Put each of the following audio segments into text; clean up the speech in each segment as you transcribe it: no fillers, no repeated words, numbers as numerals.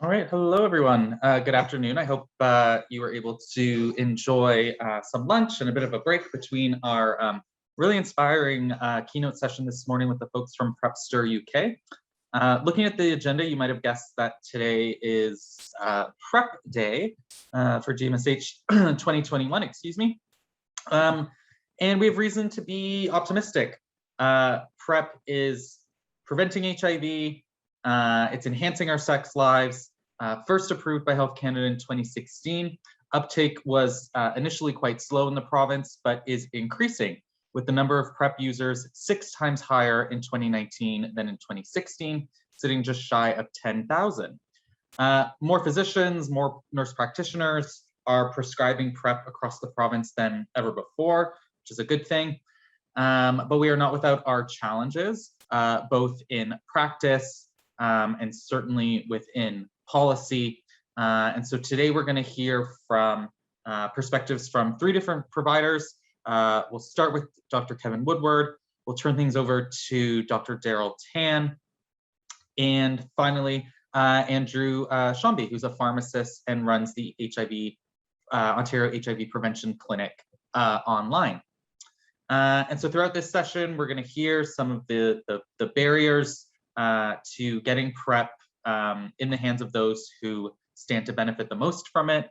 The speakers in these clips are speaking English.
All right, hello everyone. Good afternoon. I hope you were able to enjoy some lunch and a bit of a break between our really inspiring keynote session this morning with the folks from PrEPster UK. Looking at the agenda, you might have guessed that today is PrEP Day for GMSH 2021, excuse me. And we have reason to be optimistic. PrEP is preventing HIV, it's enhancing our sex lives. First approved by Health Canada in 2016. Uptake was initially quite slow in the province, but is increasing, with the number of PrEP users 6 times higher in 2019 than in 2016, sitting just shy of 10,000. More physicians, more nurse practitioners are prescribing PrEP across the province than ever before, which is a good thing. But we are not without our challenges, both in practice and certainly within policy. And so today we're going to hear from perspectives from 3 different providers. We'll start with Dr. Kevin Woodward. We'll turn things over to Dr. Daryl Tan. And finally, Andrew Shambi, who's a pharmacist and runs the Ontario HIV Prevention Clinic online. And so throughout this session, we're going to hear some of the barriers to getting PrEP in the hands of those who stand to benefit the most from it,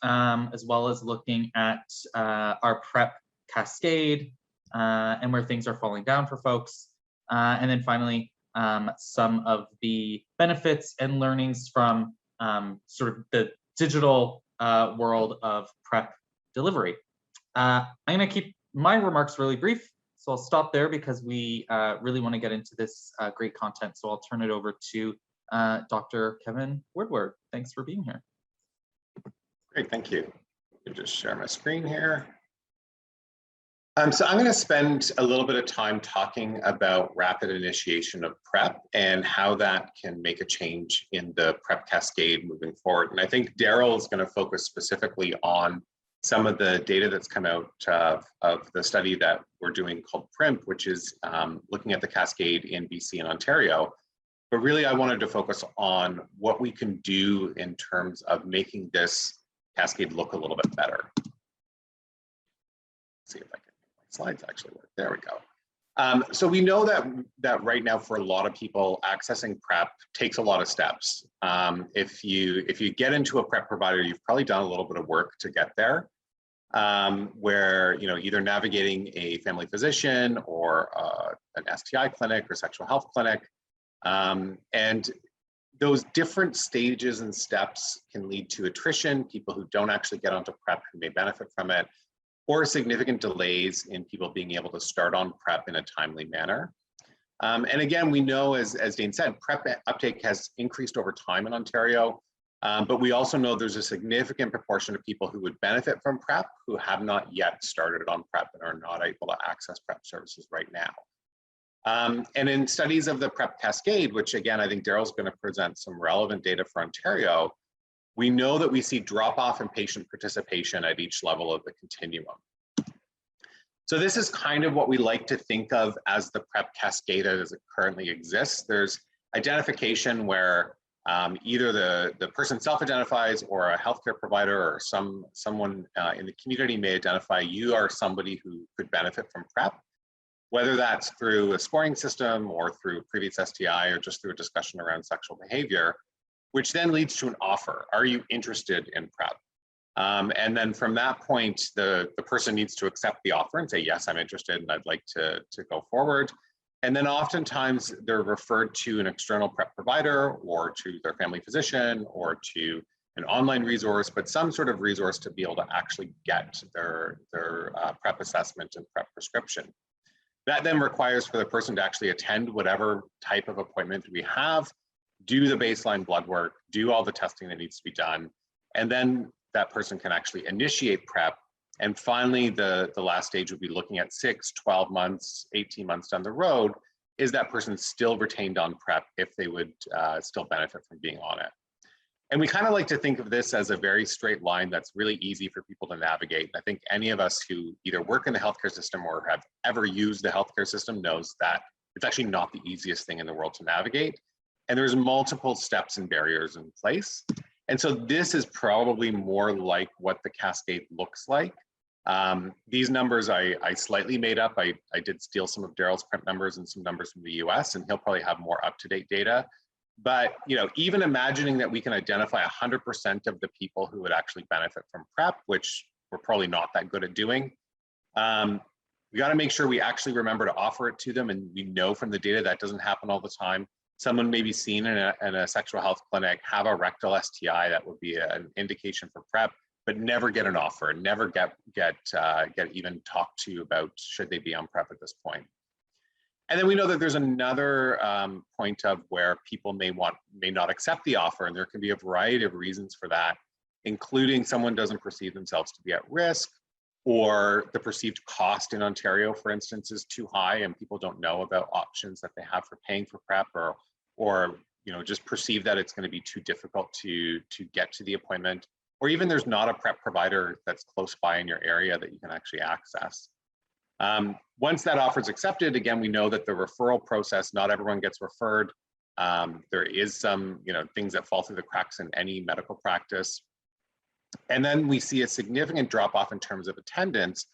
as well as looking at our PrEP cascade and where things are falling down for folks. And then finally, some of the benefits and learnings from sort of the digital world of PrEP delivery. I'm going to keep my remarks really brief, so I'll stop there because we really want to get into this great content. So I'll turn it over to Dr. Kevin Woodward. Thanks for being here. Great, thank you. Let me just share my screen here. So I'm going to spend a little bit of time talking about rapid initiation of PrEP and how that can make a change in the PrEP cascade moving forward. And I think Daryl is going to focus specifically on some of the data that's come out of the study that we're doing called PrEP, which is looking at the cascade in BC and Ontario. But really, I wanted to focus on what we can do in terms of making this cascade look a little bit better. Let's see if I can make my slides actually work. There we go. So we know that right now, for a lot of people, accessing PrEP takes a lot of steps. If you get into a PrEP provider, you've probably done a little bit of work to get there, where either navigating a family physician or an STI clinic or sexual health clinic. And those different stages and steps can lead to attrition, people who don't actually get onto PrEP who may benefit from it, or significant delays in people being able to start on PrEP in a timely manner. And again, we know, as Dane said, PrEP uptake has increased over time in Ontario, but we also know there's a significant proportion of people who would benefit from PrEP who have not yet started on PrEP and are not able to access PrEP services right now. And in studies of the PrEP cascade, which again, I think Daryl's going to present some relevant data for Ontario, we know that we see drop-off in patient participation at each level of the continuum. So this is kind of what we like to think of as the PrEP cascade as it currently exists. There's identification where either the person self-identifies or a healthcare provider or someone in the community may identify you are somebody who could benefit from PrEP, whether that's through a scoring system or through previous STI or just through a discussion around sexual behavior, which then leads to an offer. Are you interested in PrEP? And then from that point, the person needs to accept the offer and say, yes, I'm interested and I'd like to go forward. And then oftentimes they're referred to an external PrEP provider or to their family physician or to an online resource, but some sort of resource to be able to actually get their PrEP assessment and PrEP prescription. That then requires for the person to actually attend whatever type of appointment we have, do the baseline blood work, do all the testing that needs to be done, and then that person can actually initiate PrEP. And finally, the last stage would be looking at 6, 12 months, 18 months down the road, is that person still retained on PrEP if they would still benefit from being on it. And we kind of like to think of this as a very straight line that's really easy for people to navigate. I think any of us who either work in the healthcare system or have ever used the healthcare system knows that it's actually not the easiest thing in the world to navigate. And there's multiple steps and barriers in place. And so this is probably more like what the cascade looks like. These numbers I slightly made up. I did steal some of Daryl's PrEP numbers and some numbers from the US, and he'll probably have more up-to-date data. But even imagining that we can identify 100% of the people who would actually benefit from PrEP, which we're probably not that good at doing, we got to make sure we actually remember to offer it to them. And we know from the data that doesn't happen all the time. Someone may be seen in a sexual health clinic, have a rectal STI, that would be an indication for PrEP, but never get an offer, never get even talked to about should they be on PrEP at this point. And then we know that there's another point of where people may not accept the offer, and there can be a variety of reasons for that, including someone doesn't perceive themselves to be at risk, or the perceived cost in Ontario, for instance, is too high and people don't know about options that they have for paying for PrEP, or just perceive that it's going to be too difficult to get to the appointment, or even there's not a PrEP provider that's close by in your area that you can actually access. Once that offer is accepted, again, we know that the referral process, not everyone gets referred. There is some things that fall through the cracks in any medical practice. And then we see a significant drop off in terms of attendance.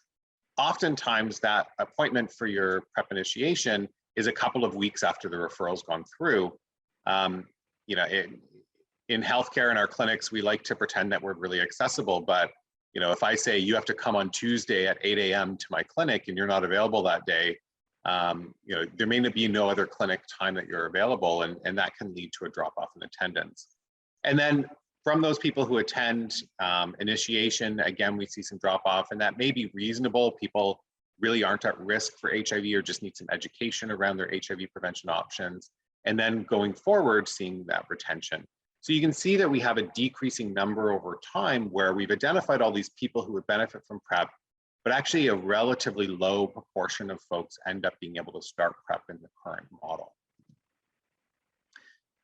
Oftentimes that appointment for your PrEP initiation is a couple of weeks after the referral's gone through. In healthcare in our clinics, we like to pretend that we're really accessible, but if I say you have to come on Tuesday at 8 a.m. to my clinic and you're not available that day, there may be no other clinic time that you're available, and that can lead to a drop off in attendance. And then from those people who attend initiation, again, we see some drop off, and that may be reasonable. People really aren't at risk for HIV or just need some education around their HIV prevention options. And then going forward, seeing that retention. So you can see that we have a decreasing number over time where we've identified all these people who would benefit from PrEP, but actually a relatively low proportion of folks end up being able to start PrEP in the current model.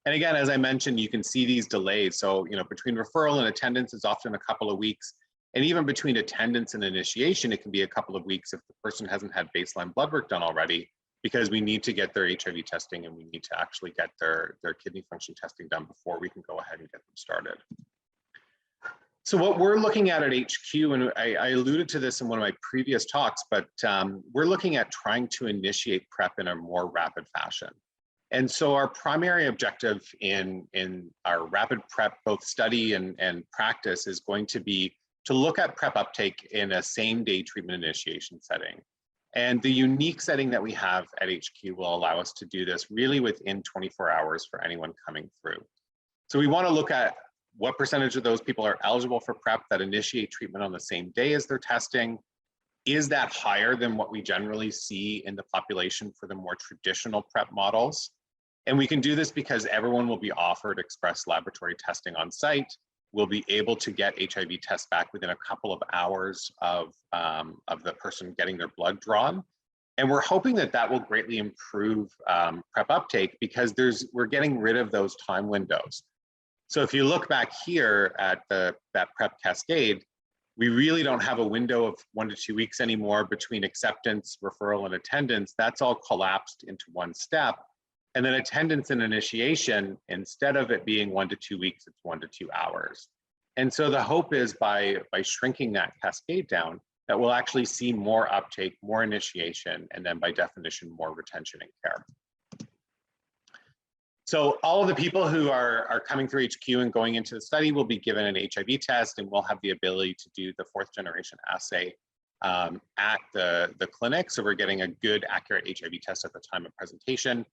And again, as I mentioned, you can see these delays. So, between referral and attendance is often a couple of weeks. And even between attendance and initiation, it can be a couple of weeks if the person hasn't had baseline blood work done already, because we need to get their HIV testing and we need to actually get their kidney function testing done before we can go ahead and get them started. So what we're looking at HQ, and I alluded to this in one of my previous talks, but we're looking at trying to initiate PrEP in a more rapid fashion. And so our primary objective in our rapid PrEP, both study and practice, is going to be to look at PrEP uptake in a same-day treatment initiation setting. And the unique setting that we have at HQ will allow us to do this really within 24 hours for anyone coming through. So we want to look at what percentage of those people are eligible for PrEP that initiate treatment on the same day as their testing. Is that higher than what we generally see in the population for the more traditional PrEP models? And we can do this because everyone will be offered express laboratory testing on site. We'll be able to get HIV tests back within a couple of hours of the person getting their blood drawn. And we're hoping that that will greatly improve PrEP uptake because we're getting rid of those time windows. So if you look back here at that PrEP cascade, we really don't have a window of 1 to 2 weeks anymore between acceptance, referral, and attendance. That's all collapsed into one step. And then attendance and initiation, instead of it being 1 to 2 weeks, it's 1 to 2 hours. And so the hope is by shrinking that cascade down, that we'll actually see more uptake, more initiation, and then by definition, more retention and care. So all of the people who are coming through HQ and going into the study will be given an HIV test, and we'll have the ability to do the 4th generation assay at the clinic. So we're getting a good, accurate HIV test at the time of presentation.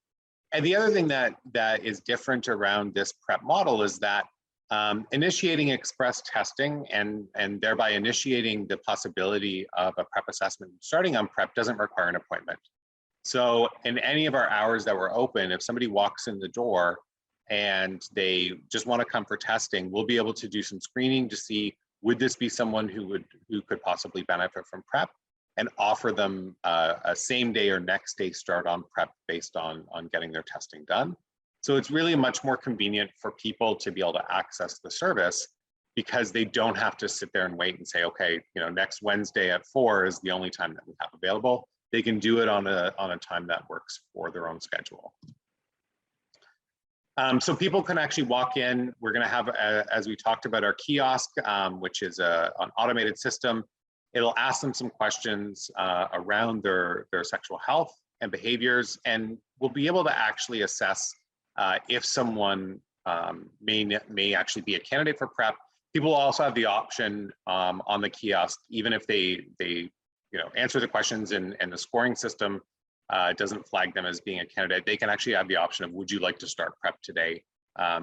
And the other thing that is different around this PrEP model is that initiating express testing and thereby initiating the possibility of a PrEP assessment starting on PrEP doesn't require an appointment. So in any of our hours that we're open, if somebody walks in the door and they just want to come for testing, we'll be able to do some screening to see, would this be someone who could possibly benefit from PrEP, and offer them a same day or next day start on PrEP based on getting their testing done. So it's really much more convenient for people to be able to access the service because they don't have to sit there and wait and say, okay, next Wednesday at 4 is the only time that we have available. They can do it on a time that works for their own schedule. So people can actually walk in. We're going to have, as we talked about, our kiosk, which is an automated system. It'll ask them some questions around their sexual health and behaviors, and we'll be able to actually assess if someone may actually be a candidate for PrEP. People will also have the option on the kiosk, even if they answer the questions and the scoring system doesn't flag them as being a candidate, they can actually have the option of, would you like to start PrEP today?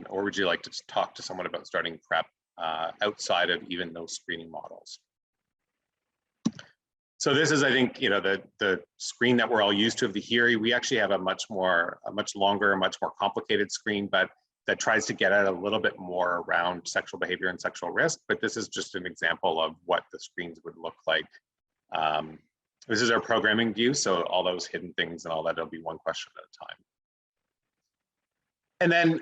Or would you like to talk to someone about starting PrEP outside of even those screening models? So this is, I think, the screen that we're all used to of the HERE. We actually have a much longer, much more complicated screen, but that tries to get at a little bit more around sexual behavior and sexual risk. But this is just an example of what the screens would look like. This is our programming view, so all those hidden things and all that, it'll be one question at a time. And then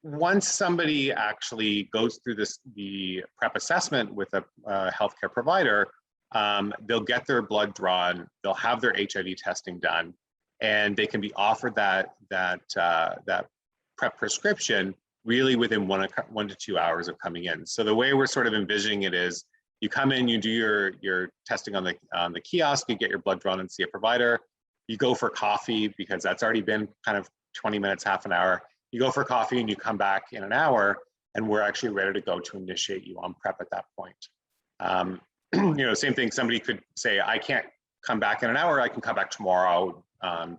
once somebody actually goes through the PrEP assessment with a healthcare provider, they'll get their blood drawn, they'll have their HIV testing done, and they can be offered that PrEP prescription really within 1 to 2 hours of coming in. So the way we're sort of envisioning it is, you come in, you do your testing on the kiosk, you get your blood drawn and see a provider. You go for coffee because that's already been kind of 20 minutes, half an hour. You go for coffee and you come back in an hour, and we're actually ready to go to initiate you on PrEP at that point. Same thing. Somebody could say, I can't come back in an hour. I can come back tomorrow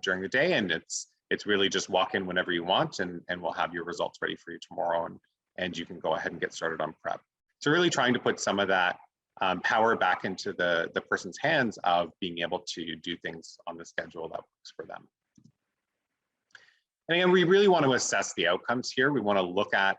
during the day, and it's really just walk in whenever you want, and we'll have your results ready for you tomorrow, and you can go ahead and get started on PrEP. So really trying to put some of that power back into the person's hands of being able to do things on the schedule that works for them. And again, we really want to assess the outcomes here. We want to look at,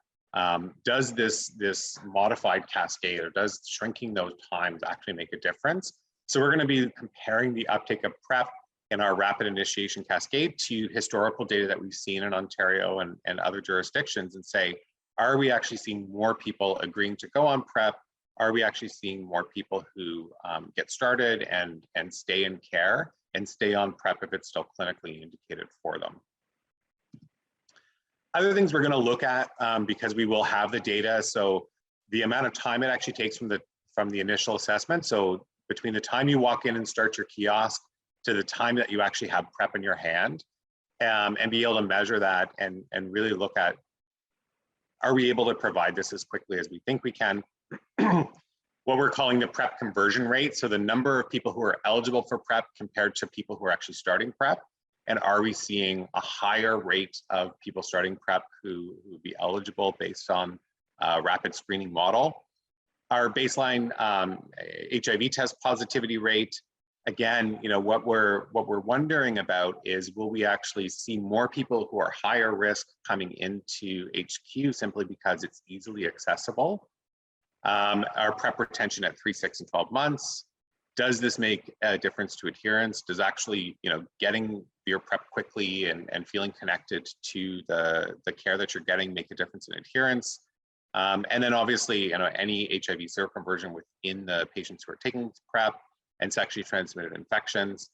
does this modified cascade, or does shrinking those times actually make a difference? So we're going to be comparing the uptake of PrEP in our rapid initiation cascade to historical data that we've seen in Ontario and other jurisdictions, and say, are we actually seeing more people agreeing to go on PrEP? Are we actually seeing more people who get started and stay in care and stay on PrEP if it's still clinically indicated for them? Other things we're going to look at, because we will have the data, so the amount of time it actually takes from the initial assessment. So between the time you walk in and start your kiosk to the time that you actually have PrEP in your hand, and be able to measure that and really look at, are we able to provide this as quickly as we think we can? What we're calling the PrEP conversion rate. So the number of people who are eligible for PrEP compared to people who are actually starting PrEP. And are we seeing a higher rate of people starting PrEP who would be eligible based on a rapid screening model? Our baseline HIV test positivity rate. Again, what we're wondering about is, will we actually see more people who are higher risk coming into HQ simply because it's easily accessible? Our PrEP retention at 3, 6, and 12 months. Does this make a difference to adherence? Does actually, getting your PrEP quickly and feeling connected to the care that you're getting make a difference in adherence? And then obviously, any HIV seroconversion within the patients who are taking PrEP and sexually transmitted infections.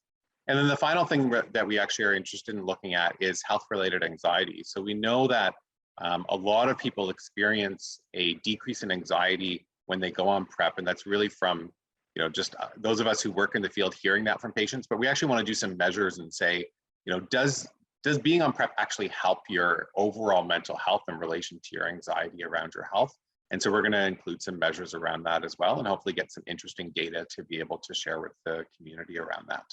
And then the final thing that we actually are interested in looking at is health-related anxiety. So we know that a lot of people experience a decrease in anxiety when they go on PrEP, and that's really from just those of us who work in the field hearing that from patients. But we actually want to do some measures and say, does being on PrEP actually help your overall mental health in relation to your anxiety around your health? And so we're going to include some measures around that as well, and hopefully get some interesting data to be able to share with the community around that.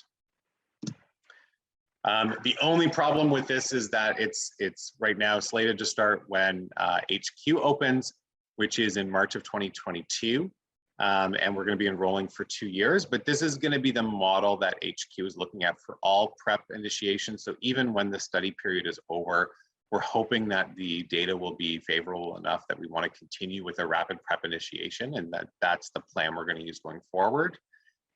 The only problem with this is that it's right now slated to start when HQ opens, which is in March of 2022. And we're going to be enrolling for 2 years, but this is going to be the model that HQ is looking at for all PrEP initiation. So even when the study period is over, we're hoping that the data will be favorable enough that we want to continue with a rapid PrEP initiation, and that's the plan we're going to use going forward.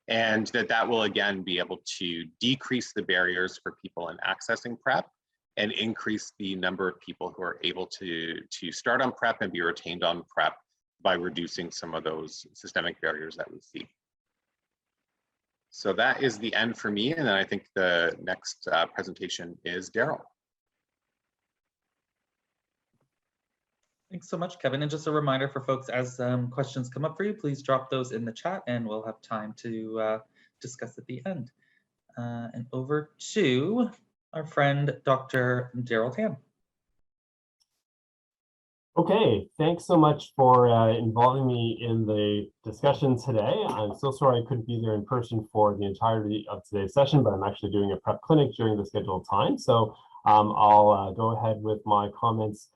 And that will again be able to decrease the barriers for people in accessing PrEP and increase the number of people who are able to start on PrEP and be retained on PrEP by reducing some of those systemic barriers that we see. So that is the end for me. And then I think the next presentation is Daryl. Thanks so much, Kevin. And just a reminder for folks, as questions come up for you, please drop those in the chat and we'll have time to discuss at the end. And over to our friend, Dr. Daryl Tan. Okay, thanks so much for involving me in the discussion today. I'm so sorry I couldn't be there in person for the entirety of today's session, but I'm actually doing a PrEP clinic during the scheduled time. So I'll go ahead with my comments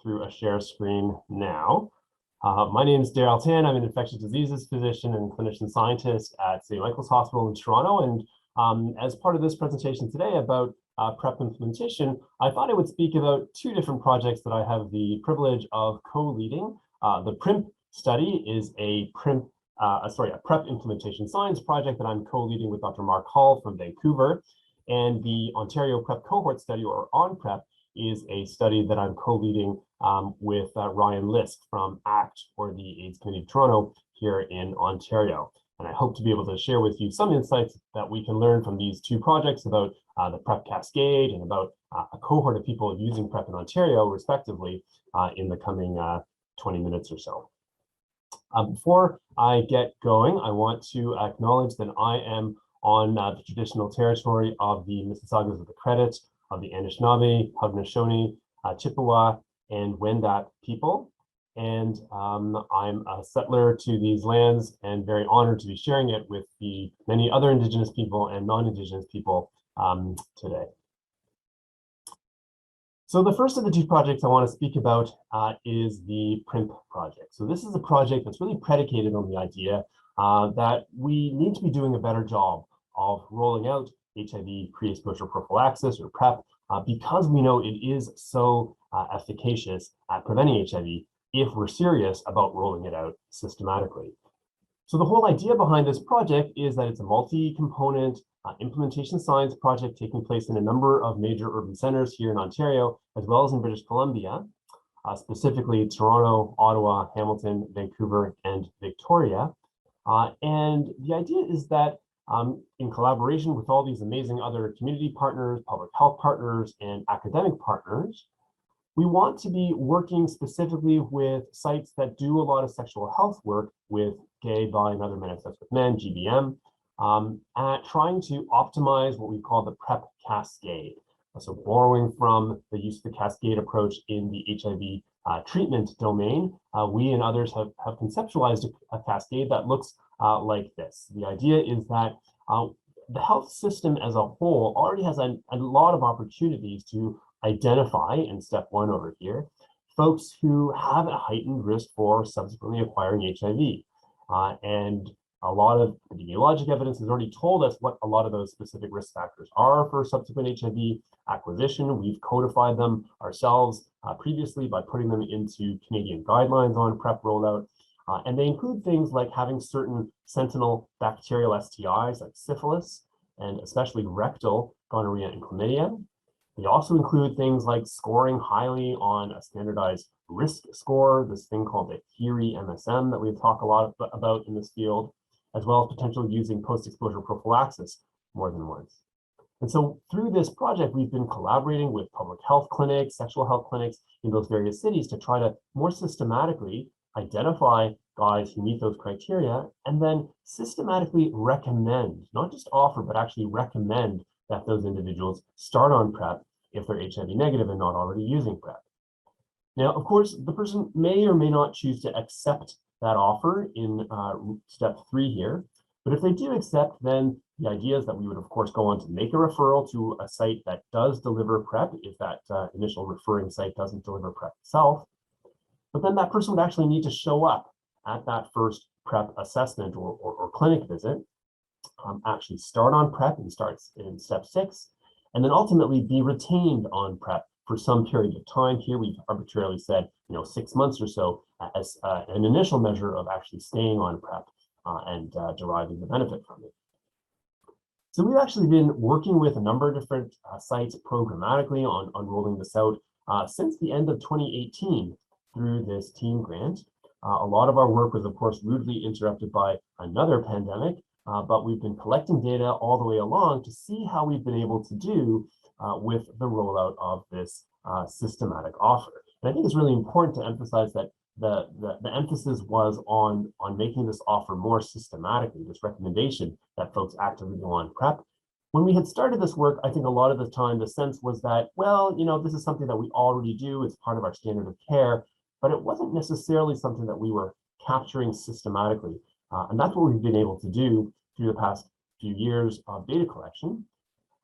through a share screen now. My name is Daryl Tan. I'm an infectious diseases physician and clinician scientist at St. Michael's Hospital in Toronto. And as part of this presentation today about PrEP implementation, I thought I would speak about two different projects that I have the privilege of co-leading. The PrEP study is a PrEP implementation science project that I'm co-leading with Dr. Mark Hall from Vancouver. And the Ontario PrEP Cohort Study, or OnPrEP, is a study that I'm co-leading with Ryan Lisk from ACT, or the AIDS Committee of Toronto, here in Ontario. And I hope to be able to share with you some insights that we can learn from these two projects about the PrEP cascade and about a cohort of people using PrEP in Ontario, respectively, in the coming 20 minutes or so. Before I get going, I want to acknowledge that I am on the traditional territory of the Mississaugas of the Credit, of the Anishinaabe, Haudenosaunee, Chippewa, and Wendat people. And I'm a settler to these lands and very honored to be sharing it with the many other Indigenous people and non-Indigenous people today. So the first of the two projects I want to speak about is the PrEP project. So this is a project that's really predicated on the idea that we need to be doing a better job of rolling out HIV pre-exposure prophylaxis, or PrEP, because we know it is so efficacious at preventing HIV if we're serious about rolling it out systematically. So the whole idea behind this project is that it's a multi-component implementation science project taking place in a number of major urban centers here in Ontario, as well as in British Columbia, specifically Toronto, Ottawa, Hamilton, Vancouver, and Victoria. And the idea is that in collaboration with all these amazing other community partners, public health partners, and academic partners, we want to be working specifically with sites that do a lot of sexual health work with gay, bi, and other men of sex with men, GBM, at trying to optimize what we call the PrEP cascade. So borrowing from the use of the cascade approach in the HIV treatment domain, we and others have conceptualized a cascade that looks like this. The idea is that the health system as a whole already has a lot of opportunities to identify, in step one over here, folks who have a heightened risk for subsequently acquiring HIV. And a lot of epidemiologic evidence has already told us what a lot of those specific risk factors are for subsequent HIV acquisition. We've codified them ourselves previously by putting them into Canadian guidelines on PrEP rollout. And they include things like having certain sentinel bacterial STIs like syphilis, and especially rectal gonorrhea and chlamydia. They also include things like scoring highly on a standardized risk score, this thing called the PREMSM that we've talked a lot about in this field, as well as potentially using post-exposure prophylaxis more than once. And so through this project, we've been collaborating with public health clinics, sexual health clinics in those various cities to try to more systematically identify guys who meet those criteria and then systematically recommend, not just offer, but actually recommend that those individuals start on PrEP if they're HIV negative and not already using PrEP. Now, of course, the person may or may not choose to accept that offer in step 3 here, but if they do accept, then the idea is that we would, of course, go on to make a referral to a site that does deliver PrEP if that initial referring site doesn't deliver PrEP itself. But then that person would actually need to show up at that first PrEP assessment or clinic visit, actually start on PrEP and starts in step 6, and then ultimately be retained on PrEP for some period of time. Here we've arbitrarily said, 6 months or so as an initial measure of actually staying on PrEP and deriving the benefit from it. So we've actually been working with a number of different sites programmatically on rolling this out since the end of 2018 through this team grant. A lot of our work was, of course, rudely interrupted by another pandemic, but we've been collecting data all the way along to see how we've been able to do with the rollout of this systematic offer. And I think it's really important to emphasize that the emphasis was on making this offer more systematically, this recommendation that folks actively go on PrEP. When we had started this work, I think a lot of the time the sense was that, well, this is something that we already do, it's part of our standard of care, but it wasn't necessarily something that we were capturing systematically. And that's what we've been able to do through the past few years of data collection.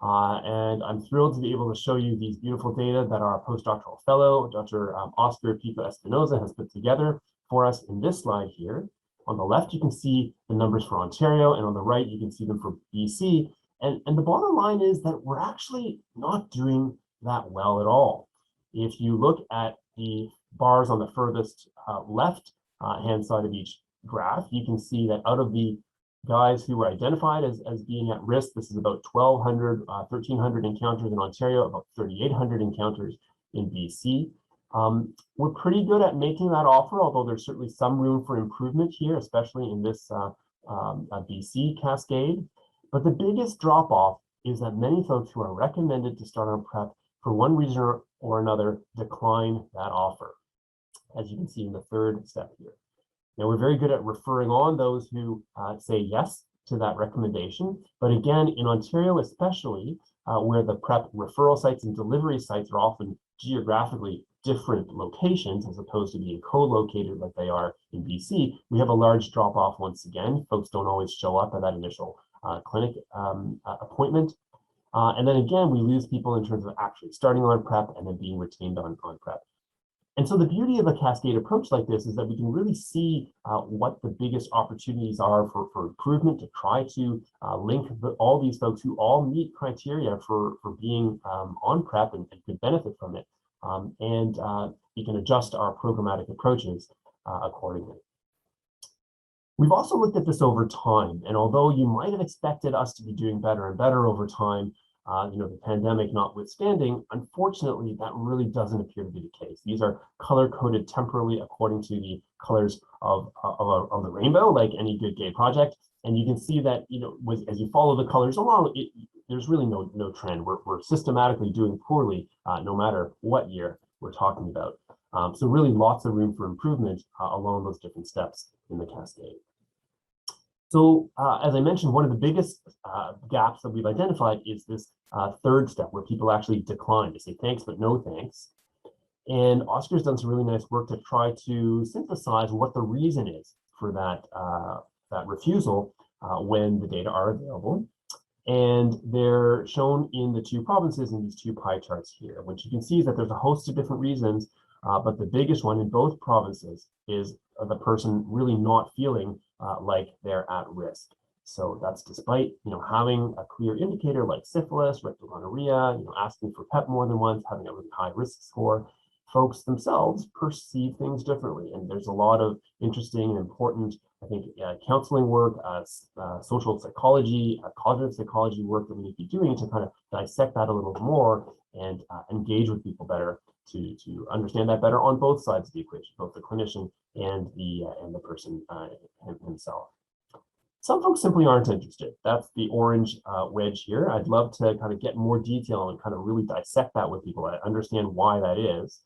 And I'm thrilled to be able to show you these beautiful data that our postdoctoral fellow, Dr. Oscar Pico Espinoza, has put together for us in this slide here. On the left, you can see the numbers for Ontario, and on the right, you can see them for BC. And the bottom line is that we're actually not doing that well at all. If you look at the bars on the furthest left hand side of each graph, you can see that out of the guys who were identified as being at risk, this is about 1,300 encounters in Ontario, about 3,800 encounters in BC. We're pretty good at making that offer, although there's certainly some room for improvement here, especially in this BC cascade. But the biggest drop off is that many folks who are recommended to start on PrEP for one reason or another decline that offer, as you can see in the third step here. Now, we're very good at referring on those who say yes to that recommendation. But again, in Ontario especially, where the PrEP referral sites and delivery sites are often geographically different locations as opposed to being co-located like they are in BC, we have a large drop off once again. Folks don't always show up at that initial clinic appointment. And then again, we lose people in terms of actually starting on PrEP and then being retained on PrEP. And so the beauty of a cascade approach like this is that we can really see what the biggest opportunities are for improvement, to try to link all these folks who all meet criteria for being on PrEP and could benefit from it. And we can adjust our programmatic approaches accordingly. We've also looked at this over time, and although you might have expected us to be doing better and better over time, the pandemic notwithstanding, unfortunately, that really doesn't appear to be the case. These are color-coded temporally according to the colors of the rainbow, like any good gay project. And you can see that, as you follow the colors along, there's really no trend. We're systematically doing poorly, no matter what year we're talking about. So really lots of room for improvement along those different steps in the cascade. So as I mentioned, one of the biggest gaps that we've identified is this third step where people actually decline. They say thanks, but no thanks. And Oscar's done some really nice work to try to synthesize what the reason is for that refusal when the data are available. And they're shown in the two provinces in these two pie charts here. What you can see is that there's a host of different reasons, but the biggest one in both provinces is the person really not feeling like they're at risk. So that's despite having a clear indicator like syphilis, rectal gonorrhea, asking for PrEP more than once, having a really high risk score. Folks themselves perceive things differently, and there's a lot of interesting and important, I think, counseling work, social psychology, cognitive psychology work that we need to be doing to kind of dissect that a little more and engage with people better to understand that better on both sides of the equation, both the clinician and the person himself. Some folks simply aren't interested. That's the orange wedge here. I'd love to kind of get more detail and kind of really dissect that with people. I understand why that is.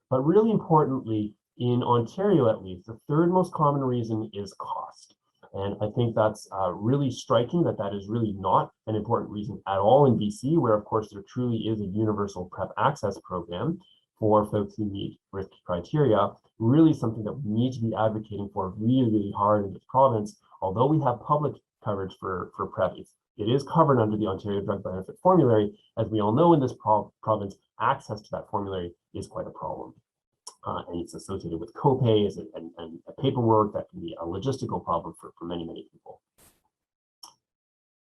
But really importantly, in Ontario at least, the third most common reason is cost. And I think that's really striking that is really not an important reason at all in BC, where of course there truly is a universal PrEP access program for folks who meet risk criteria, really something that we need to be advocating for really, really hard in this province. Although we have public coverage for PrEP, it is covered under the Ontario Drug Benefit Formulary. As we all know in this province, access to that formulary is quite a problem. And it's associated with copays and paperwork that can be a logistical problem for many, many people.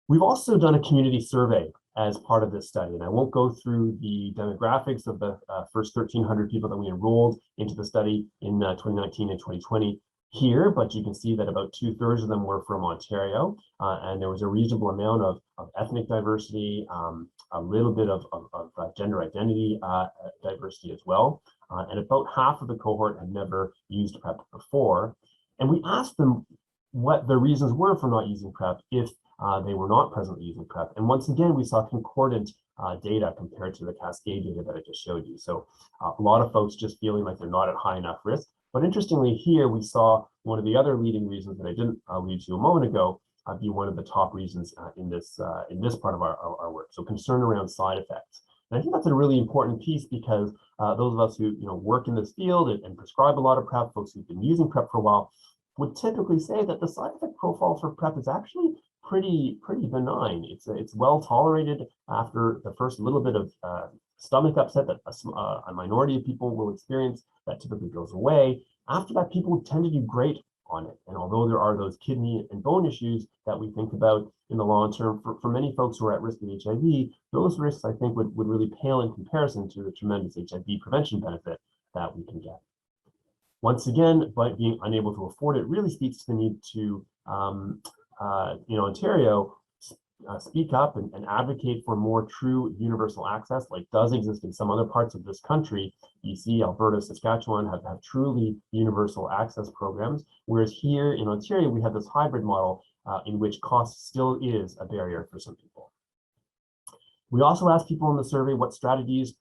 We've also done a community survey as part of this study, and I won't go through the demographics of the first 1,300 people that we enrolled into the study in 2019 and 2020 here, but you can see that about 2/3 of them were from Ontario, and there was a reasonable amount of ethnic diversity, a little bit of gender identity diversity as well, and about half of the cohort had never used PrEP before. And we asked them what the reasons were for not using PrEP if they were not presently using PrEP. And once again, we saw concordant data compared to the cascade data that I just showed you. So a lot of folks just feeling like they're not at high enough risk. But interestingly, here we saw one of the other leading reasons that I didn't allude to a moment ago be one of the top reasons in this part of our work. So concern around side effects. And I think that's a really important piece because those of us who work in this field and prescribe a lot of PrEP, folks who've been using PrEP for a while, would typically say that the side effect profile for PrEP is actually pretty benign. It's well tolerated after the first little bit of stomach upset that a minority of people will experience. That typically goes away. After that, people tend to do great on it. And although there are those kidney and bone issues that we think about in the long term, for many folks who are at risk of HIV, those risks I think would really pale in comparison to the tremendous HIV prevention benefit that we can get. Once again, but being unable to afford it really speaks to the need to, Ontario, speak up and advocate for more true universal access, like does exist in some other parts of this country. BC, Alberta, Saskatchewan have truly universal access programs, whereas here in Ontario, we have this hybrid model in which cost still is a barrier for some people. We also asked people in the survey what strategies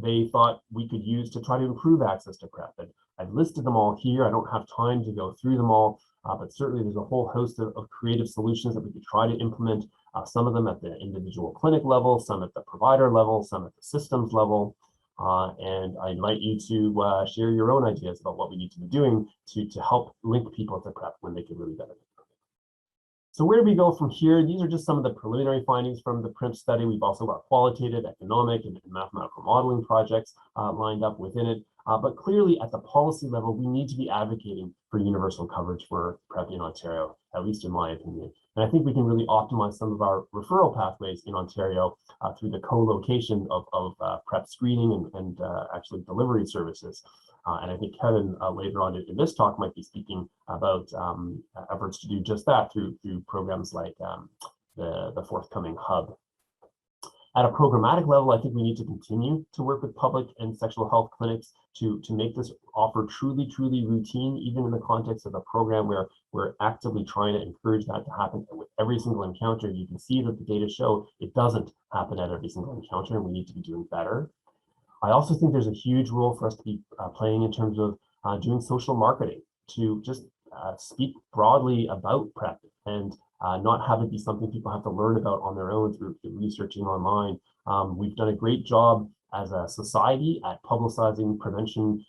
they thought we could use to try to improve access to PrEP. And I've listed them all here. I don't have time to go through them all, but certainly there's a whole host of creative solutions that we could try to implement, some of them at the individual clinic level, some at the provider level, some at the systems level. And I invite you to share your own ideas about what we need to be doing to help link people to PrEP when they can really benefit. So where do we go from here? These are just some of the preliminary findings from the PrEP study. We've also got qualitative, economic, and mathematical modeling projects lined up within it. But clearly at the policy level, we need to be advocating for universal coverage for PrEP in Ontario, at least in my opinion. And I think we can really optimize some of our referral pathways in Ontario through the co-location of PrEP screening and actually delivery services. And I think Kevin later on in this talk might be speaking about efforts to do just that through programs like the forthcoming hub. At a programmatic level, I think we need to continue to work with public and sexual health clinics to make this offer truly routine, even in the context of a program where we're actively trying to encourage that to happen. And with every single encounter, you can see that the data show it doesn't happen at every single encounter, and we need to be doing better. I also think there's a huge role for us to be playing in terms of doing social marketing to just speak broadly about PrEP and not have it be something people have to learn about on their own through researching online. We've done a great job as a society at publicizing prevention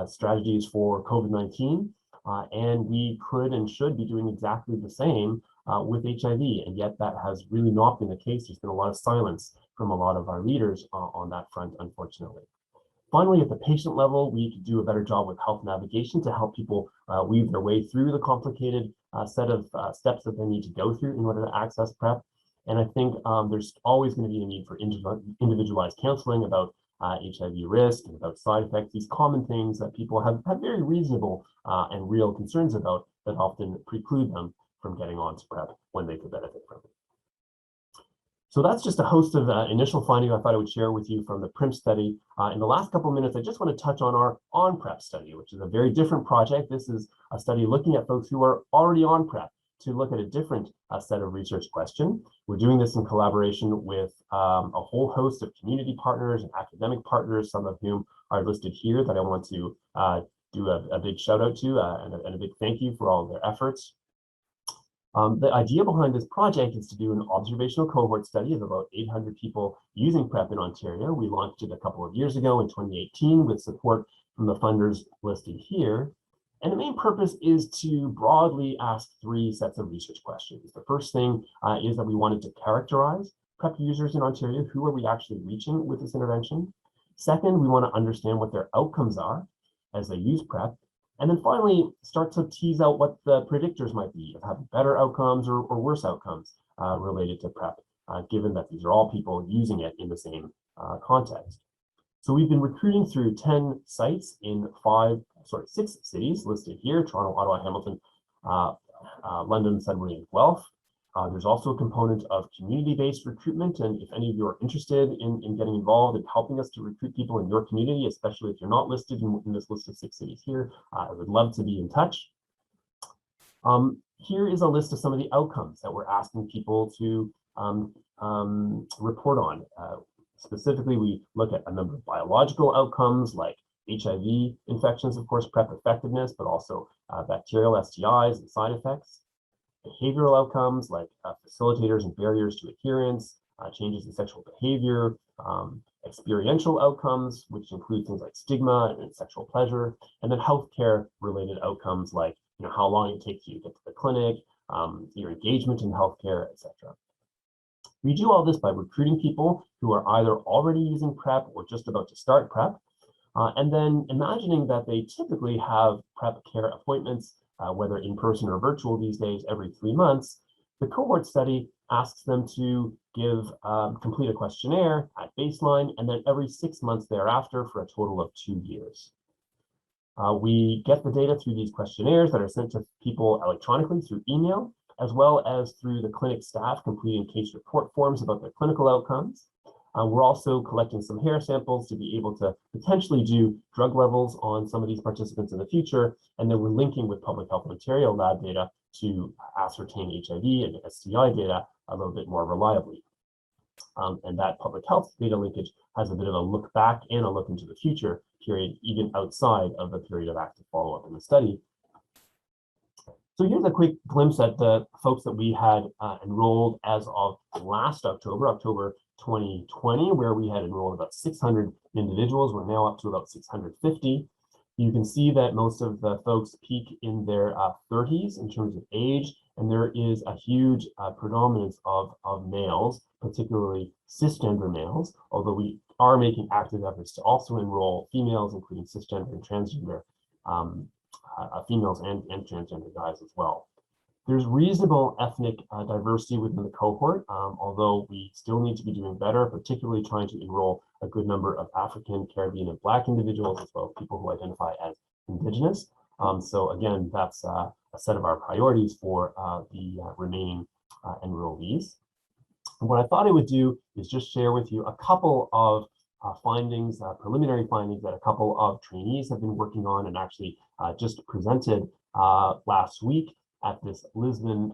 strategies for COVID-19, and we could and should be doing exactly the same with HIV, and yet that has really not been the case. There's been a lot of silence from a lot of our leaders on that front, unfortunately. Finally, at the patient level, we need to do a better job with health navigation to help people weave their way through the complicated set of steps that they need to go through in order to access PrEP. And I think there's always going to be a need for individualized counseling about HIV risk and about side effects, these common things that people have very reasonable and real concerns about that often preclude them from getting onto PrEP when they could benefit from it. So that's just a host of initial findings I thought I would share with you from the PrEP study. In the last couple of minutes, I just want to touch on our on-PrEP study, which is a very different project. This is a study looking at folks who are already on PrEP to look at a different set of research question. We're doing this in collaboration with a whole host of community partners and academic partners, some of whom are listed here that I want to do a big shout out to and a big thank you for all of their efforts. The idea behind this project is to do an observational cohort study of about 800 people using PrEP in Ontario. We launched it a couple of years ago in 2018 with support from the funders listed here. And the main purpose is to broadly ask 3 sets of research questions. The first thing is that we wanted to characterize PrEP users in Ontario. Who are we actually reaching with this intervention? Second, we want to understand what their outcomes are as they use PrEP. And then finally, start to tease out what the predictors might be of having better outcomes or worse outcomes related to PrEP, given that these are all people using it in the same context. So we've been recruiting through 10 sites in 6 cities listed here: Toronto, Ottawa, Hamilton, London, Sudbury, and Guelph. There's also a component of community-based recruitment, and if any of you are interested in getting involved in helping us to recruit people in your community, especially if you're not listed in this list of 6 cities here, I would love to be in touch. Here is a list of some of the outcomes that we're asking people to report on. Specifically, we look at a number of biological outcomes like HIV infections, of course, PrEP effectiveness, but also bacterial STIs and side effects. Behavioral outcomes like facilitators and barriers to adherence, changes in sexual behavior, experiential outcomes, which include things like stigma and sexual pleasure, and then healthcare related outcomes like how long it takes you to get to the clinic, your engagement in healthcare, etc. We do all this by recruiting people who are either already using PrEP or just about to start PrEP, and then imagining that they typically have PrEP care appointments, whether in person or virtual these days, every 3 months. The cohort study asks them to complete a questionnaire at baseline and then every 6 months thereafter for a total of 2 years. We get the data through these questionnaires that are sent to people electronically through email, as well as through the clinic staff completing case report forms about their clinical outcomes. We're also collecting some hair samples to be able to potentially do drug levels on some of these participants in the future, and then we're linking with Public Health Ontario lab data to ascertain HIV and STI data a little bit more reliably. And that public health data linkage has a bit of a look back and a look into the future period, even outside of the period of active follow-up in the study. So here's a quick glimpse at the folks that we had enrolled as of last October, October 2020, where we had enrolled about 600 individuals. We're now up to about 650. You can see that most of the folks peak in their 30s in terms of age, and there is a huge predominance of males, particularly cisgender males, although we are making active efforts to also enroll females, including cisgender and transgender females and transgender guys as well. There's reasonable ethnic diversity within the cohort, although we still need to be doing better, particularly trying to enroll a good number of African, Caribbean, and Black individuals, as well as people who identify as Indigenous. So again, that's a set of our priorities for the remaining enrollees. And what I thought I would do is just share with you a couple of findings, preliminary findings that a couple of trainees have been working on and actually just presented last week at this Lisbon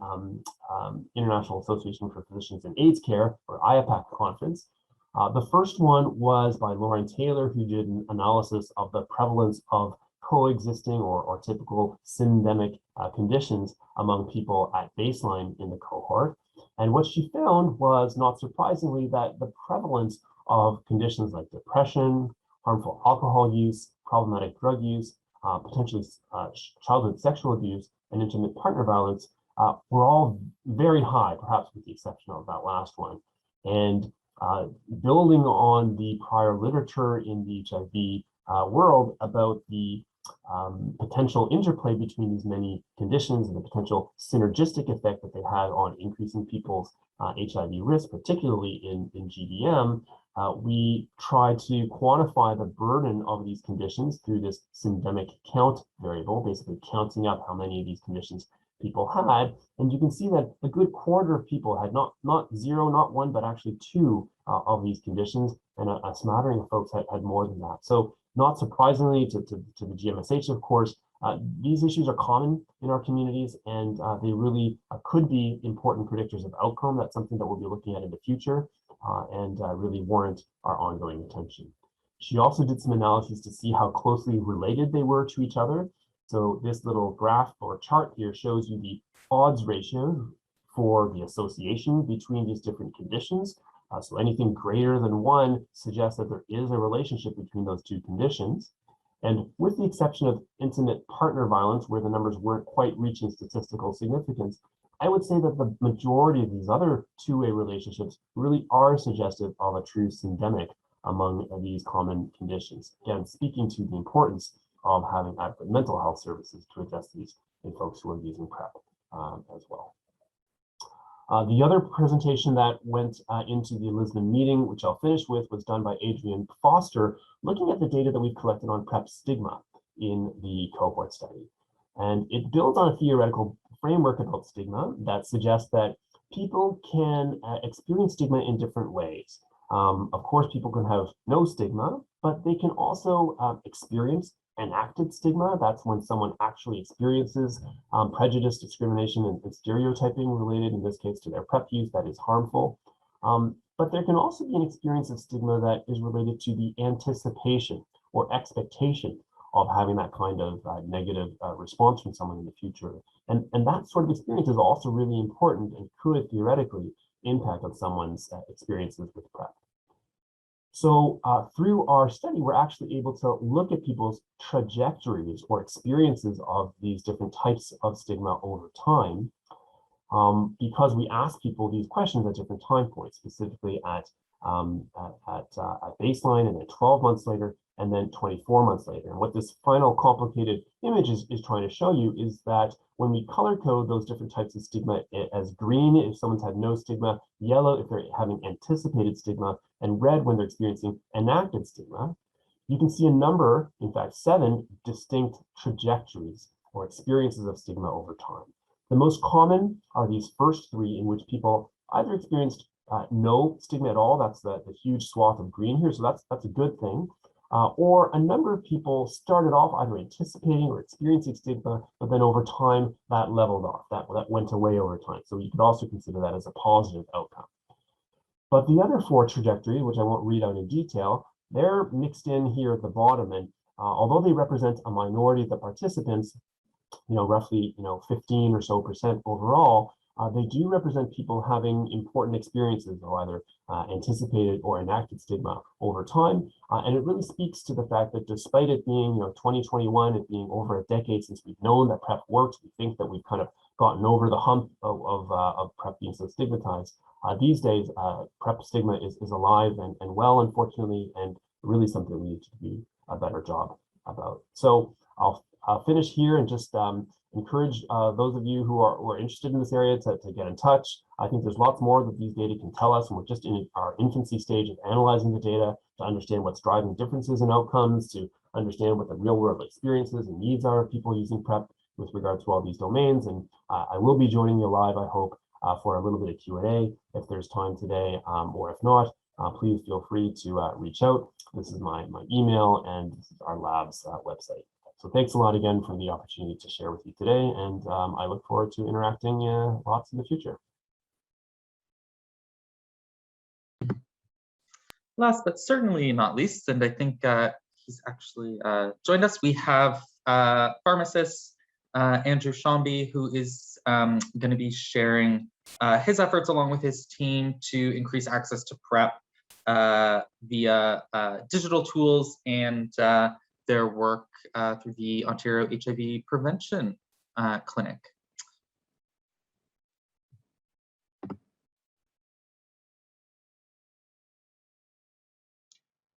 International Association for Physicians in AIDS Care, or IAPAC conference. The first one was by Lauren Taylor, who did an analysis of the prevalence of coexisting or typical syndemic conditions among people at baseline in the cohort. And what she found was, not surprisingly, that the prevalence of conditions like depression, harmful alcohol use, problematic drug use, potentially childhood sexual abuse, and intimate partner violence were all very high, perhaps with the exception of that last one. And building on the prior literature in the HIV world about the potential interplay between these many conditions and the potential synergistic effect that they had on increasing people's HIV risk, particularly in GBM, we try to quantify the burden of these conditions through this syndemic count variable, basically counting up how many of these conditions people had. And you can see that a good quarter of people had not zero, not one, but actually two of these conditions, and a smattering of folks had more than that. So not surprisingly to the GMSH, of course, these issues are common in our communities, and they really could be important predictors of outcome. That's something that we'll be looking at in the future and really warrant our ongoing attention. She also did some analyses to see how closely related they were to each other. So this little graph or chart here shows you the odds ratio for the association between these different conditions. So anything greater than 1 suggests that there is a relationship between those two conditions. And with the exception of intimate partner violence, where the numbers weren't quite reaching statistical significance, I would say that the majority of these other two-way relationships really are suggestive of a true syndemic among these common conditions. Again, speaking to the importance of having adequate mental health services to address these in folks who are using PrEP as well. The other presentation that went into the Lisbon meeting, which I'll finish with, was done by Adrian Foster, looking at the data that we've collected on PrEP stigma in the cohort study. And it builds on a theoretical framework about stigma that suggests that people can experience stigma in different ways. Of course, people can have no stigma, but they can also experience enacted stigma. That's when someone actually experiences prejudice, discrimination, and stereotyping related, in this case, to their PrEP use that is harmful. But there can also be an experience of stigma that is related to the anticipation or expectation of having that kind of negative response from someone in the future. And that sort of experience is also really important and could theoretically impact on someone's experiences with PrEP. So through our study, we're actually able to look at people's trajectories or experiences of these different types of stigma over time, because we ask people these questions at different time points, specifically at baseline and then 12 months later, and then 24 months later. And what this final complicated image is trying to show you is that when we color code those different types of stigma as green if someone's had no stigma, yellow if they're having anticipated stigma, and red when they're experiencing enacted stigma, you can see a number, in fact, 7 distinct trajectories or experiences of stigma over time. The most common are these first 3 in which people either experienced no stigma at all, that's the huge swath of green here, so that's a good thing, or a number of people started off either anticipating or experiencing stigma, but then over time that leveled off, that went away over time. So you could also consider that as a positive outcome. But the other 4 trajectories, which I won't read out in detail, they're mixed in here at the bottom, and although they represent a minority of the participants, roughly 15 or so % overall, they do represent people having important experiences of either anticipated or enacted stigma over time. And it really speaks to the fact that despite it being 2021, it being over a decade since we've known that PrEP works, we think that we've kind of gotten over the hump of PrEP being so stigmatized. These days, PrEP stigma is alive and well, unfortunately, and really something we need to do a better job about. So I'll finish here and just encourage those of you who are interested in this area to get in touch. I think there's lots more that these data can tell us, and we're just in our infancy stage of analyzing the data to understand what's driving differences in outcomes, to understand what the real world experiences and needs are of people using PrEP with regard to all these domains. And I will be joining you live, I hope, for a little bit of Q&A if there's time today, or if not, please feel free to reach out. This is my email, and this is our lab's website. So thanks a lot again for the opportunity to share with you today, and I look forward to interacting lots in the future. Last but certainly not least, and I think he's actually joined us, we have pharmacist Andrew Shamby, who is going to be sharing his efforts along with his team to increase access to PrEP via digital tools and their work through the Ontario HIV Prevention Clinic.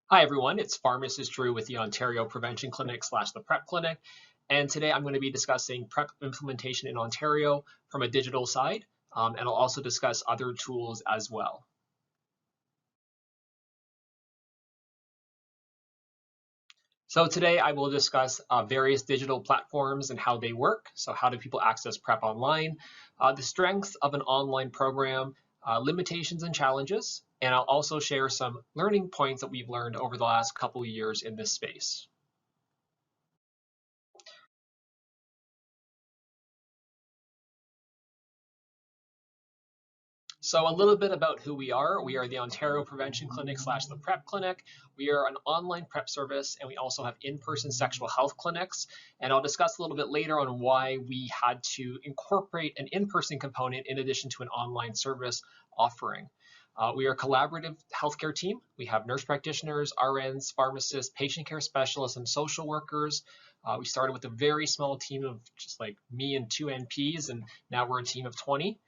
Hi everyone, it's Pharmacist Drew with the Ontario Prevention Clinic / the PrEP Clinic, and today I'm going to be discussing PrEP implementation in Ontario from a digital side, and I'll also discuss other tools as well. So today I will discuss various digital platforms and how they work. So how do people access PrEP online, the strengths of an online program, limitations and challenges, and I'll also share some learning points that we've learned over the last couple of years in this space. So a little bit about who we are. We are the Ontario Prevention Clinic / the PrEP Clinic. We are an online PrEP service, and we also have in-person sexual health clinics. And I'll discuss a little bit later on why we had to incorporate an in-person component in addition to an online service offering. We are a collaborative healthcare team. We have nurse practitioners, RNs, pharmacists, patient care specialists, and social workers. We started with a very small team of just like me and 2 NPs, and now we're a team of 20.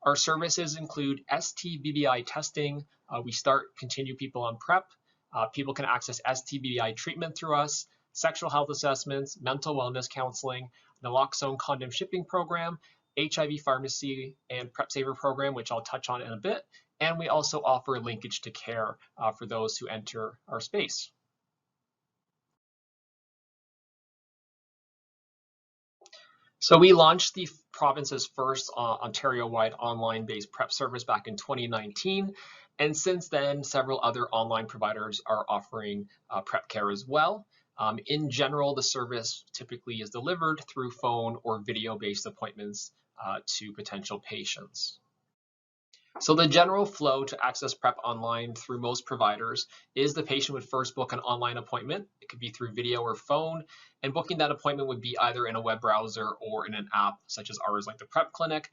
Our services include STBBI testing. We continue people on PrEP. People can access STBBI treatment through us, sexual health assessments, mental wellness counseling, naloxone condom shipping program, HIV pharmacy, and PrEP Saver program, which I'll touch on in a bit. And we also offer linkage to care for those who enter our space. So we launched the province's first Ontario-wide online-based PrEP service back in 2019. And since then, several other online providers are offering PrEP care as well. In general, the service typically is delivered through phone or video-based appointments to potential patients. So the general flow to access PrEP online through most providers is the patient would first book an online appointment. It could be through video or phone, and booking that appointment would be either in a web browser or in an app such as ours, like the PrEP Clinic.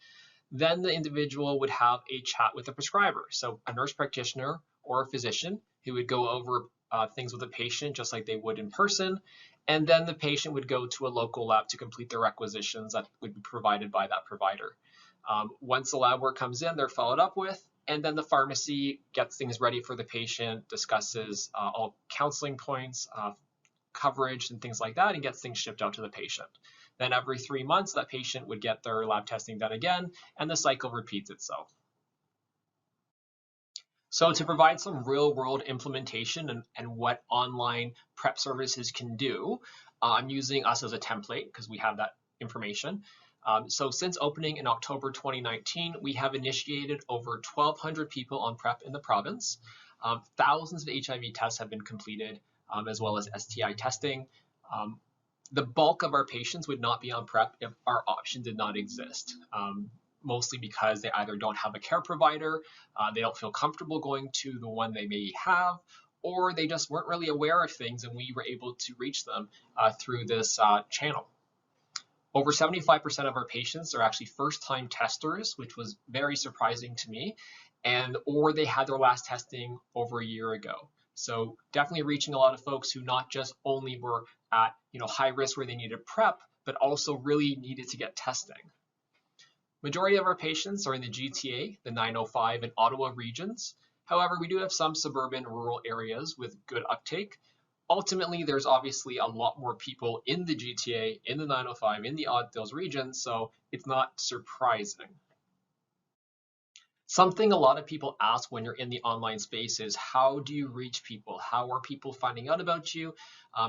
Then the individual would have a chat with a prescriber, so a nurse practitioner or a physician who would go over things with the patient just like they would in person. And then the patient would go to a local lab to complete their requisitions that would be provided by that provider. Once the lab work comes in, they're followed up with, and then the pharmacy gets things ready for the patient, discusses all counseling points, coverage and things like that, and gets things shipped out to the patient. Then every 3 months, that patient would get their lab testing done again, and the cycle repeats itself. So to provide some real world implementation and what online PrEP services can do, I'm using us as a template because we have that information. So since opening in October 2019, we have initiated over 1,200 people on PrEP in the province. Thousands of HIV tests have been completed, as well as STI testing. The bulk of our patients would not be on PrEP if our option did not exist, mostly because they either don't have a care provider, they don't feel comfortable going to the one they may have, or they just weren't really aware of things and we were able to reach them through this channel. Over 75% of our patients are actually first-time testers, which was very surprising to me, or they had their last testing over a year ago. So definitely reaching a lot of folks who not just only were at high risk where they needed PrEP, but also really needed to get testing. Majority of our patients are in the GTA, the 905 and Ottawa regions. However, we do have some suburban rural areas with good uptake. Ultimately, there's obviously a lot more people in the GTA, in the 905, in those regions, so it's not surprising. Something a lot of people ask when you're in the online space is, how do you reach people? How are people finding out about you?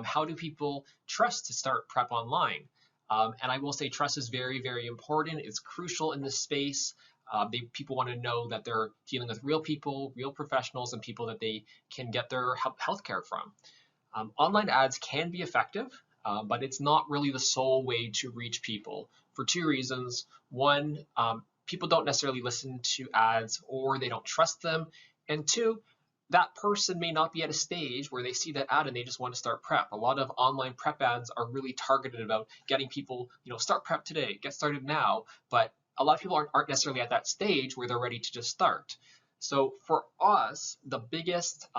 How do people trust to start PrEP online? And I will say trust is very, very important. It's crucial in this space. People want to know that they're dealing with real people, real professionals, and people that they can get their healthcare from. Online ads can be effective, but it's not really the sole way to reach people for two reasons. One, people don't necessarily listen to ads or they don't trust them. And two, that person may not be at a stage where they see that ad and they just want to start PrEP. A lot of online PrEP ads are really targeted about getting people, start PrEP today, get started now. But a lot of people aren't necessarily at that stage where they're ready to just start. So for us, the biggest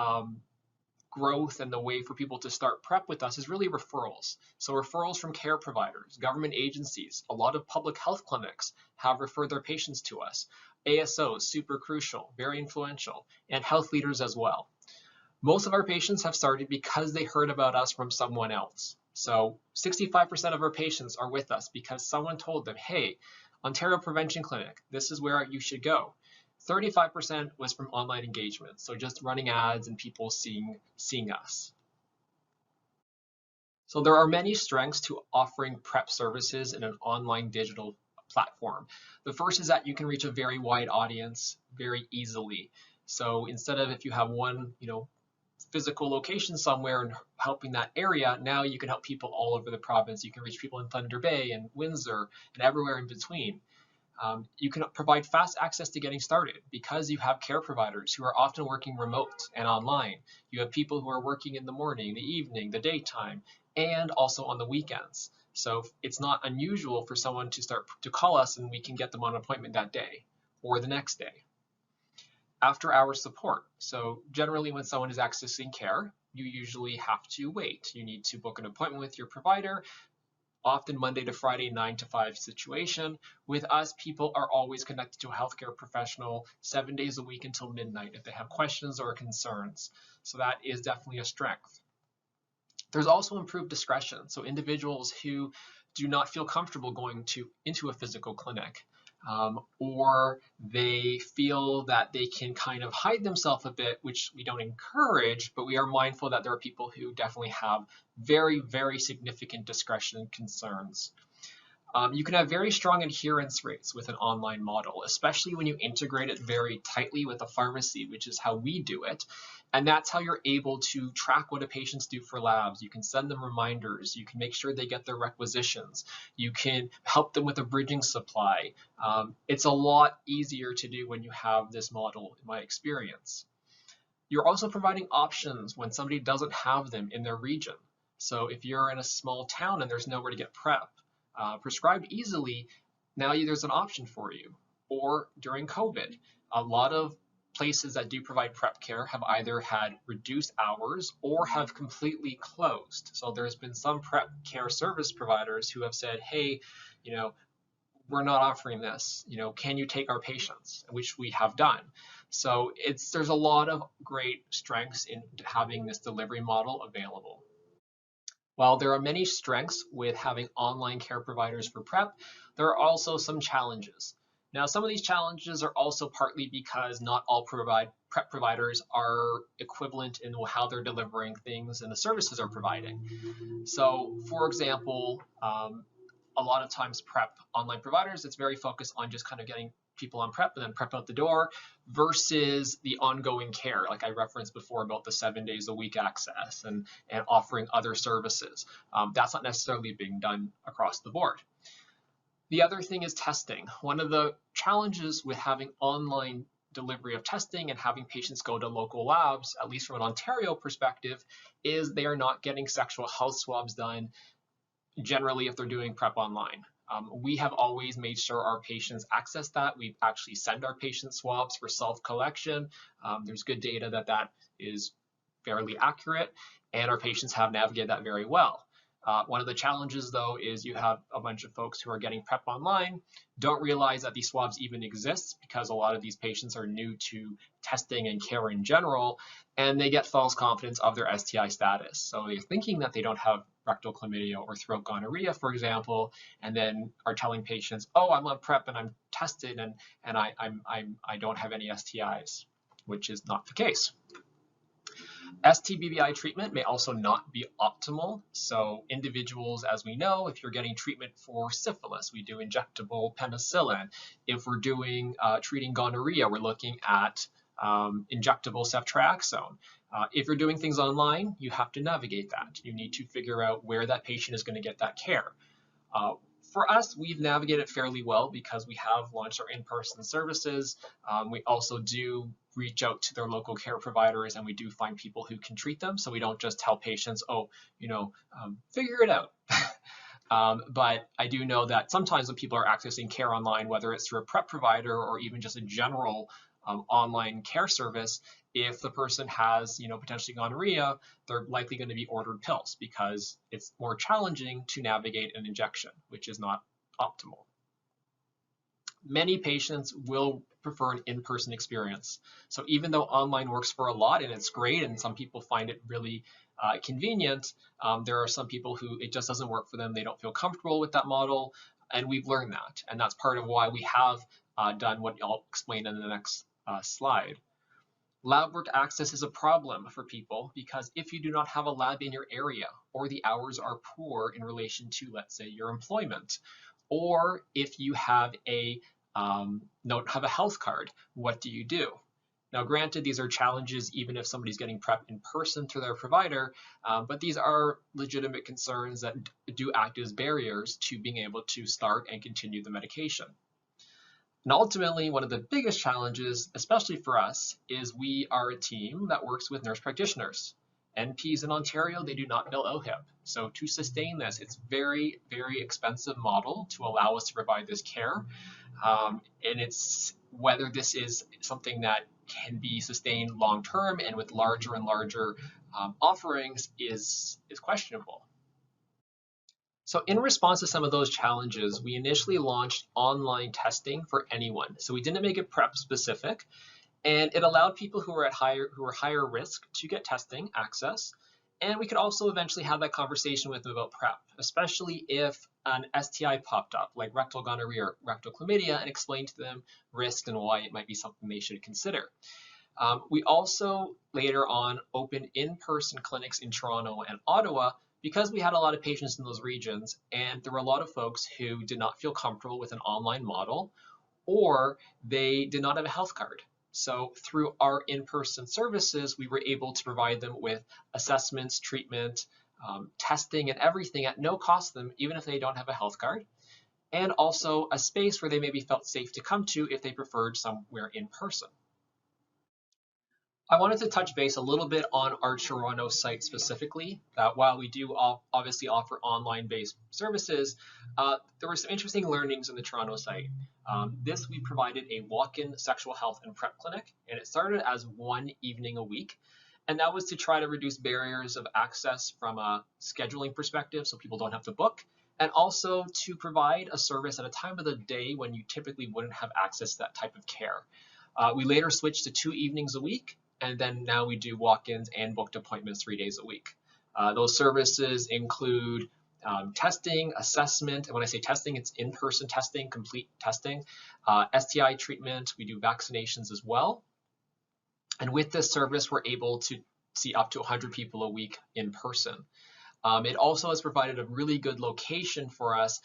growth and the way for people to start PrEP with us is really referrals. So referrals from care providers, government agencies, a lot of public health clinics have referred their patients to us. ASOs, super crucial, very influential, and health leaders as well. Most of our patients have started because they heard about us from someone else. So 65% of our patients are with us because someone told them, hey, Ontario Prevention Clinic, this is where you should go. 35% was from online engagement, so just running ads and people seeing us. So there are many strengths to offering PrEP services in an online digital platform. The first is that you can reach a very wide audience very easily. So instead of if you have one, physical location somewhere and helping that area, now you can help people all over the province. You can reach people in Thunder Bay and Windsor and everywhere in between. You can provide fast access to getting started because you have care providers who are often working remote and online. You have people who are working in the morning, the evening, the daytime, and also on the weekends. So it's not unusual for someone to call us and we can get them on an appointment that day or the next day. After hours support. So generally when someone is accessing care, you usually have to wait. You need to book an appointment with your provider, often Monday to Friday, 9 to 5 situation. With us, people are always connected to a healthcare professional 7 days a week until midnight if they have questions or concerns. So that is definitely a strength. There's also improved discretion. So individuals who do not feel comfortable going into a physical clinic, or they feel that they can kind of hide themselves a bit, which we don't encourage, but we are mindful that there are people who definitely have very, very significant discretion and concerns. You can have very strong adherence rates with an online model, especially when you integrate it very tightly with a pharmacy, which is how we do it. And that's how you're able to track what a patients do for labs. You can send them reminders. You can make sure they get their requisitions. You can help them with a bridging supply. It's a lot easier to do when you have this model, in my experience. You're also providing options when somebody doesn't have them in their region. So if you're in a small town and there's nowhere to get PrEP prescribed easily, now there's an option for you. Or during COVID, a lot of places that do provide PrEP care have either had reduced hours or have completely closed. So there's been some PrEP care service providers who have said, hey, we're not offering this, can you take our patients, which we have done. So there's a lot of great strengths in having this delivery model available. While there are many strengths with having online care providers for PrEP, there are also some challenges. Now, some of these challenges are also partly because not all PrEP providers are equivalent in how they're delivering things and the services they're providing. So, for example, a lot of times PrEP online providers, it's very focused on just kind of getting people on PrEP and then PrEP out the door versus the ongoing care, like I referenced before about the 7 days a week access and offering other services. That's not necessarily being done across the board. The other thing is testing. One of the challenges with having online delivery of testing and having patients go to local labs, at least from an Ontario perspective, is they are not getting sexual health swabs done generally if they're doing PrEP online. We have always made sure our patients access that. We actually send our patients swabs for self-collection. There's good data that is fairly accurate, and our patients have navigated that very well. One of the challenges, though, is you have a bunch of folks who are getting PrEP online, don't realize that these swabs even exist because a lot of these patients are new to testing and care in general, and they get false confidence of their STI status. So they're thinking that they don't have rectal chlamydia or throat gonorrhea, for example, and then are telling patients, oh, I'm on PrEP and I'm tested and I don't have any STIs, which is not the case. STBBI treatment may also not be optimal. So individuals, as we know, if you're getting treatment for syphilis, we do injectable penicillin. If we're doing treating gonorrhea, we're looking at injectable ceftriaxone. If you're doing things online, you have to navigate that. You need to figure out where that patient is going to get that care. For us, we've navigated fairly well because we have launched our in-person services. We also do reach out to their local care providers, and we do find people who can treat them. So we don't just tell patients, oh, figure it out. But I do know that sometimes when people are accessing care online, whether it's through a PrEP provider or even just a general online care service, if the person has, potentially gonorrhea, they're likely going to be ordered pills because it's more challenging to navigate an injection, which is not optimal. Many patients will prefer an in-person experience. So even though online works for a lot and it's great and some people find it really convenient, there are some people who it just doesn't work for them. They don't feel comfortable with that model, and we've learned that. And that's part of why we have done what I'll explain in the next slide. Lab work access is a problem for people because if you do not have a lab in your area or the hours are poor in relation to, let's say, your employment, or if you have don't have a health card, what do you do? Now, granted, these are challenges even if somebody's getting PrEP in person through their provider, but these are legitimate concerns that do act as barriers to being able to start and continue the medication. And ultimately, one of the biggest challenges, especially for us, is we are a team that works with nurse practitioners. NPs in Ontario, they do not bill OHIP. So to sustain this, it's very, very expensive model to allow us to provide this care. And it's whether this is something that can be sustained long-term and with larger and larger offerings is questionable. So in response to some of those challenges, we initially launched online testing for anyone. So we didn't make it PrEP specific, and it allowed people who were higher risk to get testing access. And we could also eventually have that conversation with them about PrEP, especially if an STI popped up, like rectal gonorrhea or rectal chlamydia, and explain to them risk and why it might be something they should consider. We also later on opened in-person clinics in Toronto and Ottawa because we had a lot of patients in those regions, and there were a lot of folks who did not feel comfortable with an online model, or they did not have a health card. So through our in-person services, we were able to provide them with assessments, treatment, testing, and everything at no cost to them, even if they don't have a health card, and also a space where they maybe felt safe to come to if they preferred somewhere in person. I wanted to touch base a little bit on our Toronto site specifically, that while we do obviously offer online-based services, there were some interesting learnings in the Toronto site. We provided a walk-in sexual health and PrEP clinic, and it started as one evening a week. And that was to try to reduce barriers of access from a scheduling perspective so people don't have to book, and also to provide a service at a time of the day when you typically wouldn't have access to that type of care. We later switched to 2 evenings a week, and then now we do walk-ins and booked appointments 3 days a week. Those services include testing, assessment, and when I say testing, it's in-person testing, complete testing, STI treatment, we do vaccinations as well. And with this service, we're able to see up to 100 people a week in person. It also has provided a really good location for us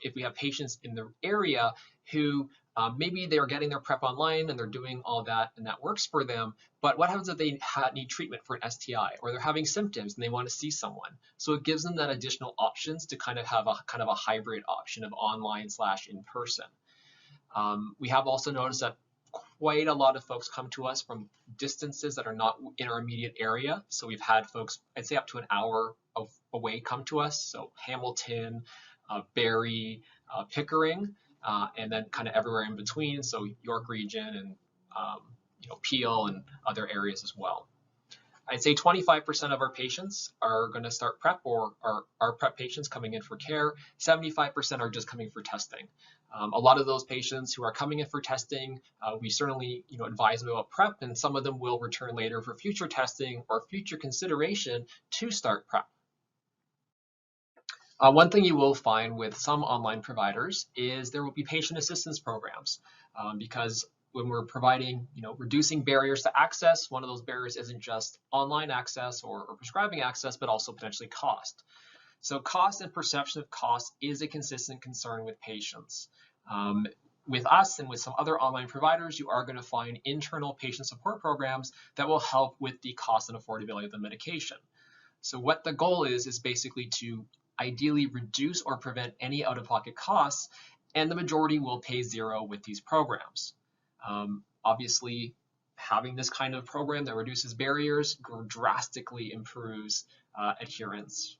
if we have patients in the area who maybe they're getting their PrEP online and they're doing all that and that works for them, but what happens if they need treatment for an STI, or they're having symptoms and they want to see someone? So it gives them that additional options to kind of have a hybrid option of online / in person. We have also noticed that quite a lot of folks come to us from distances that are not in our immediate area. So we've had folks, I'd say up to an hour away come to us. So Hamilton, Barrie, Pickering, and then kind of everywhere in between. So York region and Peel and other areas as well. I'd say 25% of our patients are going to start PrEP or are PrEP patients coming in for care. 75% are just coming for testing. A lot of those patients who are coming in for testing, we certainly advise them about PrEP, and some of them will return later for future testing or future consideration to start PrEP. One thing you will find with some online providers is there will be patient assistance programs because when we're providing, reducing barriers to access, one of those barriers isn't just online access or prescribing access, but also potentially cost. So cost and perception of cost is a consistent concern with patients. With us and with some other online providers, you are going to find internal patient support programs that will help with the cost and affordability of the medication. So what the goal is basically to ideally reduce or prevent any out-of-pocket costs, and the majority will pay zero with these programs. Obviously, having this kind of program that reduces barriers drastically improves adherence.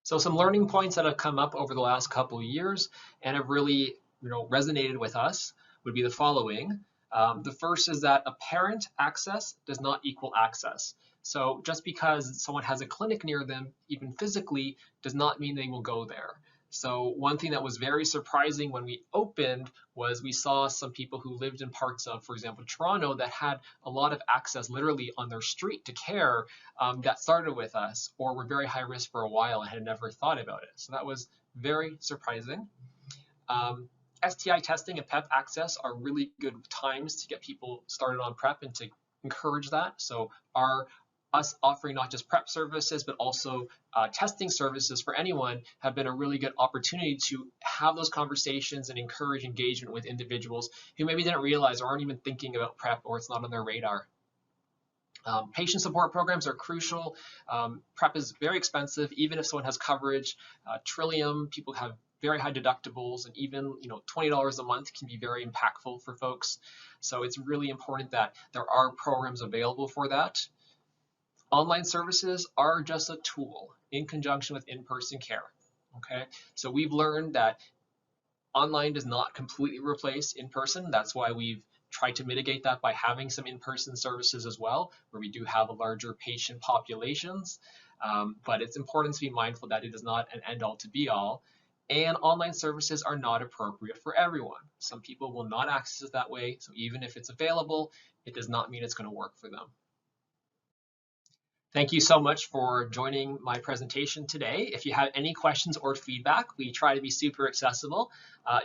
So some learning points that have come up over the last couple of years and have really resonated with us would be the following. The first is that apparent access does not equal access. So just because someone has a clinic near them, even physically, does not mean they will go there. So one thing that was very surprising when we opened was we saw some people who lived in parts of, for example, Toronto, that had a lot of access literally on their street to care that started with us or were very high risk for a while and had never thought about it. So that was very surprising. STI testing and PrEP access are really good times to get people started on PrEP and to encourage that. So us offering not just PrEP services, but also testing services for anyone have been a really good opportunity to have those conversations and encourage engagement with individuals who maybe didn't realize or aren't even thinking about PrEP, or it's not on their radar. Patient support programs are crucial. PrEP is very expensive, even if someone has coverage. Trillium, people have very high deductibles, and even $20 a month can be very impactful for folks. So it's really important that there are programs available for that. Online services are just a tool in conjunction with in-person care, okay? So we've learned that online does not completely replace in-person. That's why we've tried to mitigate that by having some in-person services as well, where we do have a larger patient populations. But it's important to be mindful that it is not an end-all to be-all. And online services are not appropriate for everyone. Some people will not access it that way. So even if it's available, it does not mean it's going to work for them. Thank you so much for joining my presentation today. If you have any questions or feedback, we try to be super accessible.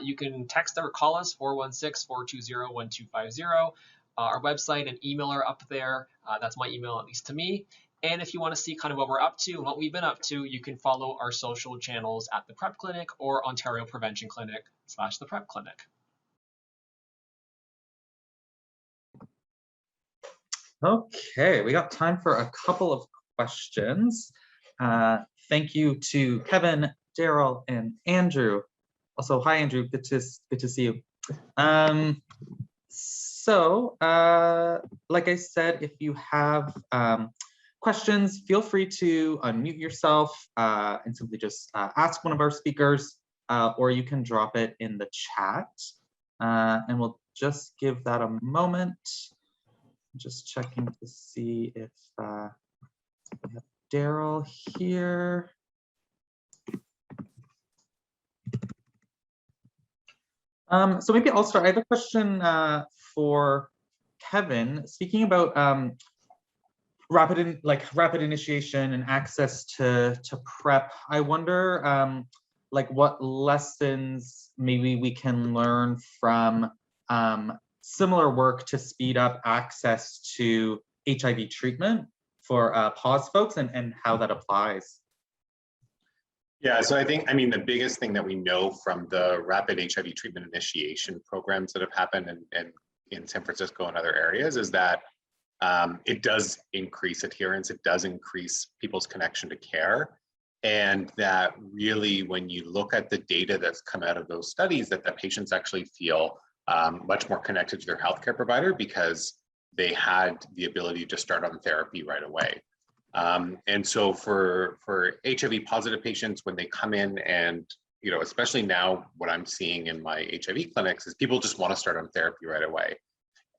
You can text or call us 416-420-1250. Our website and email are up there. That's my email, at least to me. And if you want to see kind of what we're up to and what we've been up to, you can follow our social channels at the PrEP Clinic or Ontario Prevention Clinic / the PrEP Clinic. Okay, we got time for a couple of questions. Thank you to Kevin, Daryl, and Andrew. Also, hi Andrew, good to see you. Like I said, if you have questions, feel free to unmute yourself and simply just ask one of our speakers, or you can drop it in the chat. And we'll just give that a moment. Just checking to see if we have Daryl here. So maybe I'll start. I have a question for Kevin. Speaking about rapid initiation and access to PrEP, I wonder like what lessons maybe we can learn from similar work to speed up access to HIV treatment for PAUSE folks and how that applies. Yeah, so I think, I mean, the biggest thing that we know from the rapid HIV treatment initiation programs that have happened in San Francisco and other areas is that it does increase adherence, it does increase people's connection to care. And that really, when you look at the data that's come out of those studies, that the patients actually feel much more connected to their healthcare provider because they had the ability to start on therapy right away. And so for HIV positive patients, when they come in and, you know, especially now what I'm seeing in my HIV clinics is people just want to start on therapy right away.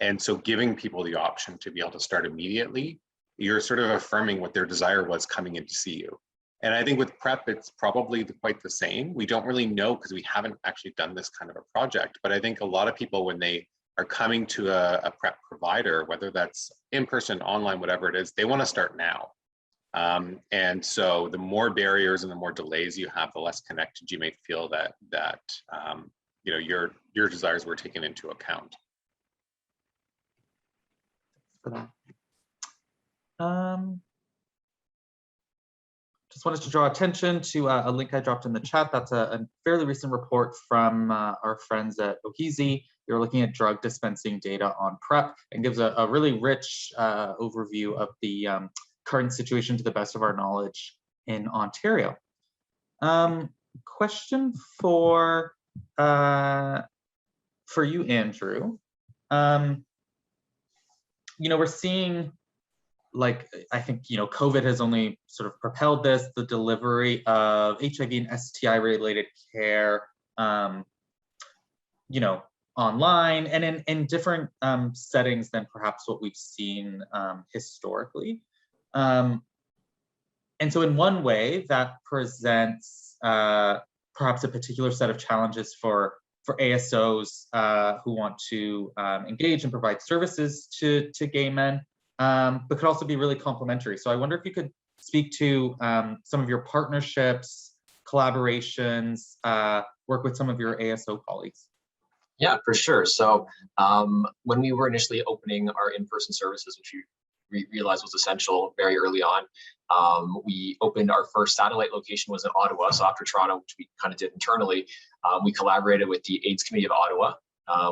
And so giving people the option to be able to start immediately, you're sort of affirming what their desire was coming in to see you. And I think with PrEP, it's probably quite the same. We don't really know because we haven't actually done this kind of a project. But I think a lot of people, when they are coming to a PrEP provider, whether that's in person, online, whatever it is, they want to start now. And so the more barriers and the more delays you have, the less connected you may feel that you know, your desires were taken into account. Just wanted to draw attention to a link I dropped in the chat. That's a fairly recent report from our friends at OHESI. They're looking at drug dispensing data on PrEP and gives a really rich overview of the current situation to the best of our knowledge in Ontario. Question for you, Andrew. You know, we're seeing, like, I think, you know, COVID has only sort of propelled this, the delivery of HIV and STI related care, you know, online and in different settings than perhaps what we've seen historically. And so in one way that presents perhaps a particular set of challenges for ASOs who want to engage and provide services to gay men, but could also be really complementary. So I wonder if you could speak to some of your partnerships, collaborations, work with some of your ASO colleagues. Yeah, for sure. So when we were initially opening our in-person services, which we realized was essential very early on, we opened our first satellite location was in Ottawa. So after Toronto, which we kind of did internally, we collaborated with the AIDS Committee of Ottawa.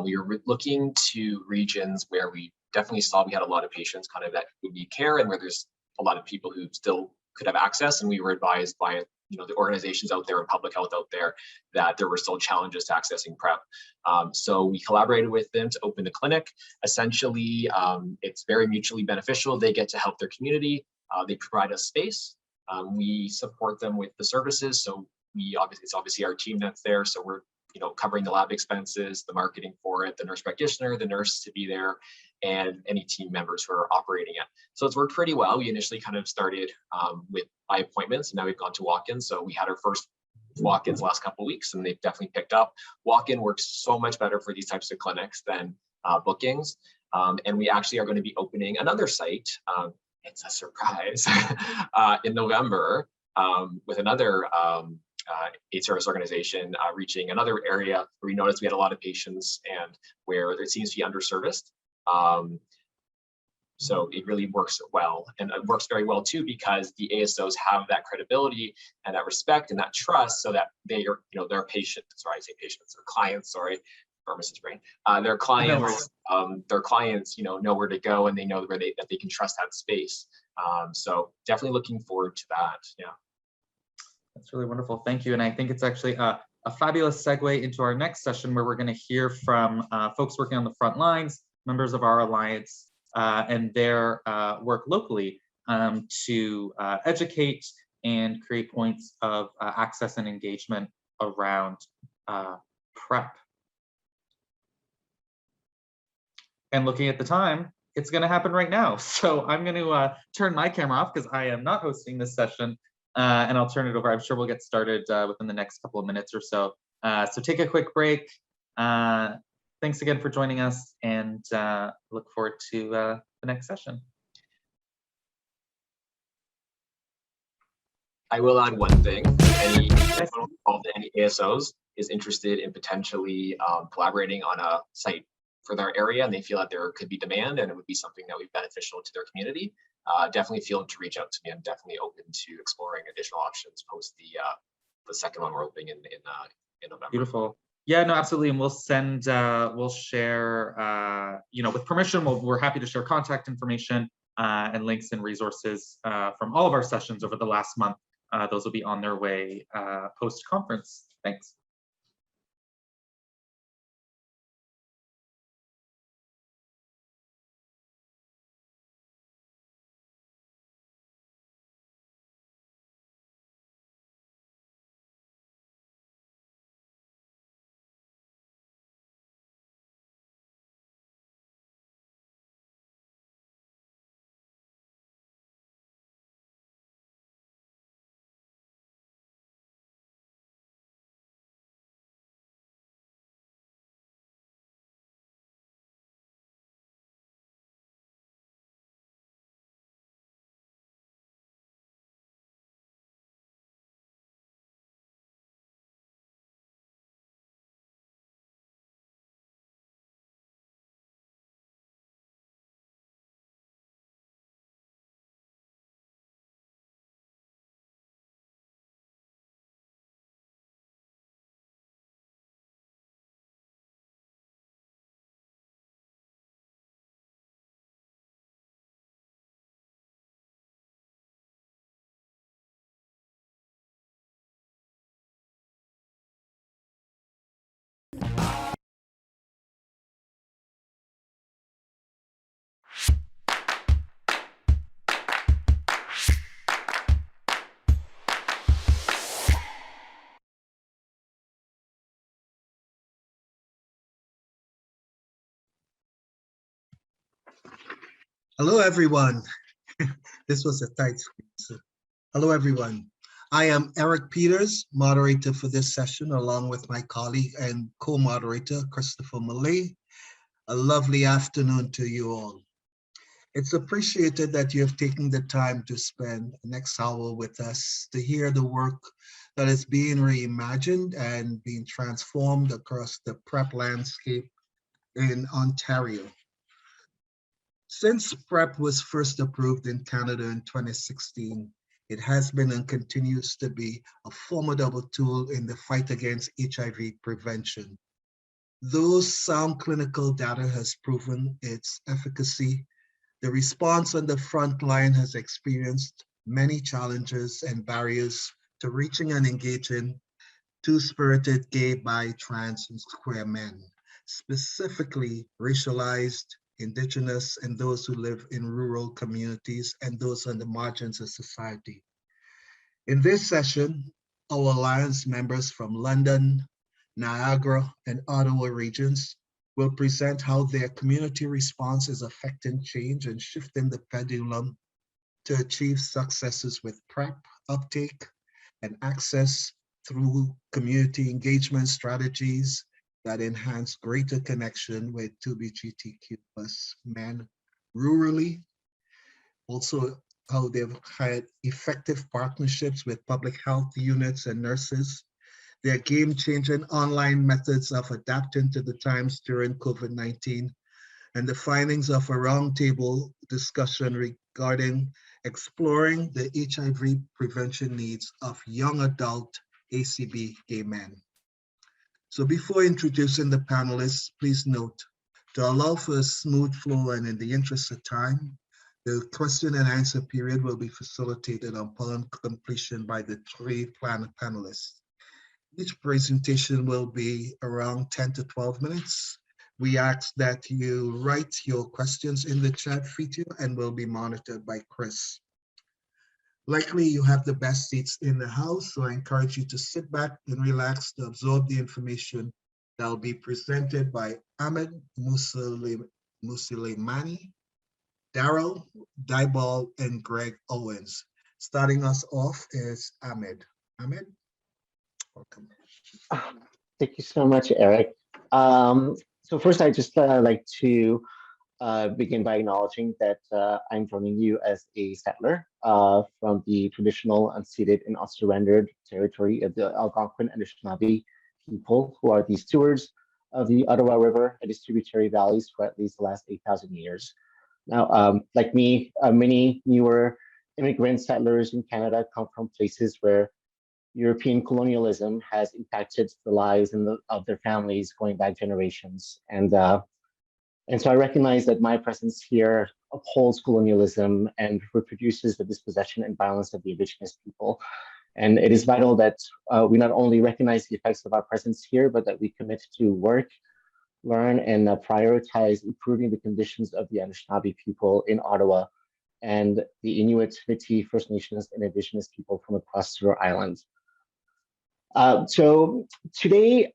We were looking to regions where we definitely saw we had a lot of patients kind of that would need care and where there's a lot of people who still could have access. And we were advised by, you know, the organizations out there and public health out there that there were still challenges to accessing PrEP. So we collaborated with them to open the clinic. Essentially, it's very mutually beneficial. They get to help their community. They provide us space. We support them with the services. So it's obviously our team that's there. So we're, you know, covering the lab expenses, the marketing for it, the nurse practitioner, the nurse to be there, and any team members who are operating it. So it's worked pretty well. We initially kind of started with by appointments, and now we've gone to walk-ins. So we had our first walk-ins last couple of weeks, and they've definitely picked up. Walk-in works so much better for these types of clinics than bookings. And we actually are going to be opening another site. It's a surprise in November with another AIDS service organization reaching another area where we noticed we had a lot of patients and where it seems to be underserviced. So it really works well, and it works very well too because the ASOs have that credibility and that respect and that trust, so that they are, their patients, sorry, I say patients, or clients, sorry, pharmacist brain, their clients, know where to go, and they know that they can trust that space. So definitely looking forward to that. Yeah. That's really wonderful. Thank you. And I think it's actually a fabulous segue into our next session, where we're going to hear from folks working on the front lines, members of our alliance, and their work locally to educate and create points of access and engagement around PrEP. And looking at the time, it's going to happen right now. So I'm going to turn my camera off because I am not hosting this session, and I'll turn it over. I'm sure we'll get started within the next couple of minutes or so. So take a quick break. Thanks again for joining us, and look forward to the next session. I will add one thing. Anyone involved in any ASOs is interested in potentially collaborating on a site for their area, and they feel that there could be demand and it would be something that would be beneficial to their community, definitely feel to reach out to me. I'm definitely open to exploring additional options post the second one we're opening in November. Beautiful. Yeah, no, absolutely. And we'll send, we'll share, with permission, we're happy to share contact information and links and resources from all of our sessions over the last month. Those will be on their way post-conference. Thanks. Hello, everyone. This was a tight squeeze. Hello, everyone. I am Eric Peters, moderator for this session, along with my colleague and co-moderator, Christopher Malay. A lovely afternoon to you all. It's appreciated that you have taken the time to spend the next hour with us to hear the work that is being reimagined and being transformed across the PrEP landscape in Ontario. Since PrEP was first approved in Canada in 2016, it has been and continues to be a formidable tool in the fight against HIV prevention. Though sound clinical data has proven its efficacy, the response on the front line has experienced many challenges and barriers to reaching and engaging two-spirited gay, bi, trans, and queer men, specifically racialized, Indigenous, and those who live in rural communities and those on the margins of society. In this session, our Alliance members from London, Niagara, and Ottawa regions will present how their community response is affecting change and shifting the pendulum to achieve successes with PrEP uptake and access through community engagement strategies that enhance greater connection with LGBTQ+ men rurally. Also, how they've had effective partnerships with public health units and nurses. Their game-changing online methods of adapting to the times during COVID-19, and the findings of a roundtable discussion regarding exploring the HIV prevention needs of young adult ACB gay men. So before introducing the panelists, please note, to allow for a smooth flow and in the interest of time, the question and answer period will be facilitated upon completion by the three panelists. Each presentation will be around 10 to 12 minutes. We ask that you write your questions in the chat feature and will be monitored by Chris. Likely you have the best seats in the house, so I encourage you to sit back and relax to absorb the information that will be presented by Ahmed Musalimani, Daryl Dyball, and Greg Owens. Starting us off is Ahmed. Ahmed, welcome. Thank you so much, Eric. So first, I just like to begin by acknowledging that I'm joining you as a settler from the traditional, unceded, and unsurrendered territory of the Algonquin and Anishinaabe people, who are the stewards of the Ottawa River and its tributary valleys for at least the last 8,000 years. Now, like me, many newer immigrant settlers in Canada come from places where European colonialism has impacted the lives of their families going back generations. And so I recognize that my presence here upholds colonialism and reproduces the dispossession and violence of the Indigenous people. And it is vital that we not only recognize the effects of our presence here, but that we commit to work, learn, and prioritize improving the conditions of the Anishinaabe people in Ottawa and the Inuit, Métis, First Nations, and Indigenous people from across Stewart Island. So today,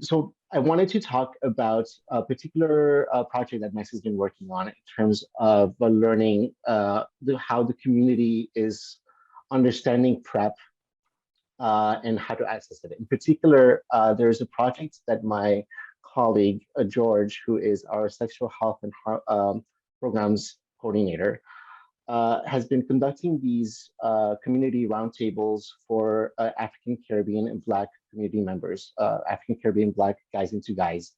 so I wanted to talk about a particular project that Max has been working on in terms of learning how the community is understanding PrEP and how to access it. In particular, there's a project that my colleague, George, who is our sexual health and programs coordinator, has been conducting these community roundtables for African Caribbean and Black community members, African Caribbean Black guys into guys.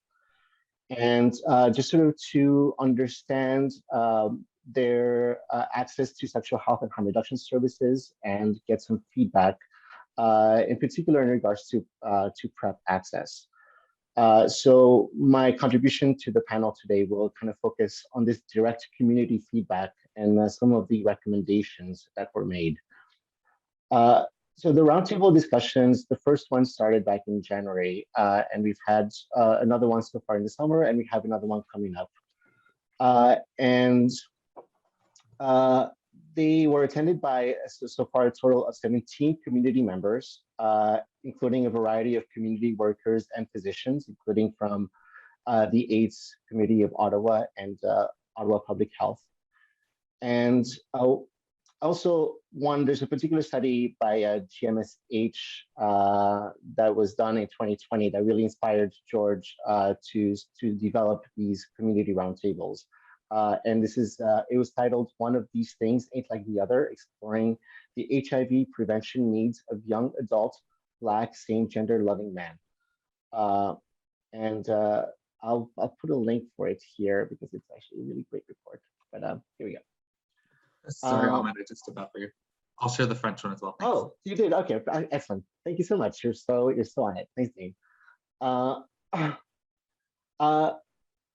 And just sort of to understand their access to sexual health and harm reduction services and get some feedback, in particular in regards to PrEP access. So my contribution to the panel today will kind of focus on this direct community feedback and some of the recommendations that were made. So the roundtable discussions, the first one started back in January, and we've had another one so far in the summer, and we have another one coming up. They were attended by, so far, a total of 17 community members, including a variety of community workers and physicians, including from the AIDS Committee of Ottawa and Ottawa Public Health. And also, there's a particular study by GMSH that was done in 2020 that really inspired George to develop these community roundtables. And this is, it was titled "One of These Things Ain't Like the Other, Exploring the HIV Prevention Needs of Young Adult Black Same-Gender Loving Men." And I'll put a link for it here because it's actually a really great report. But here we go. Sorry, Ahmed, I just about for you. I'll share the French one as well. Thanks. Oh, you did? Okay, excellent. Thank you so much. You're so on it. Thanks, Dean.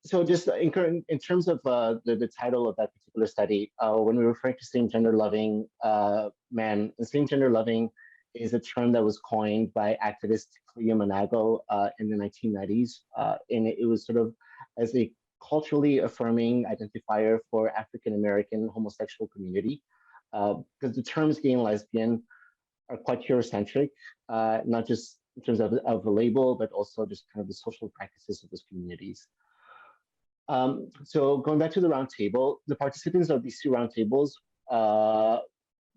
So just in terms of the title of that particular study, when we refer to same-gender loving men, same-gender loving is a term that was coined by activist Cleo Manago in the 1990s. And it was sort of as a culturally affirming identifier for African-American homosexual community, because the terms gay and lesbian are quite Eurocentric, not just in terms of a label, but also just kind of the social practices of those communities. So going back to the roundtable, the participants of these two roundtables,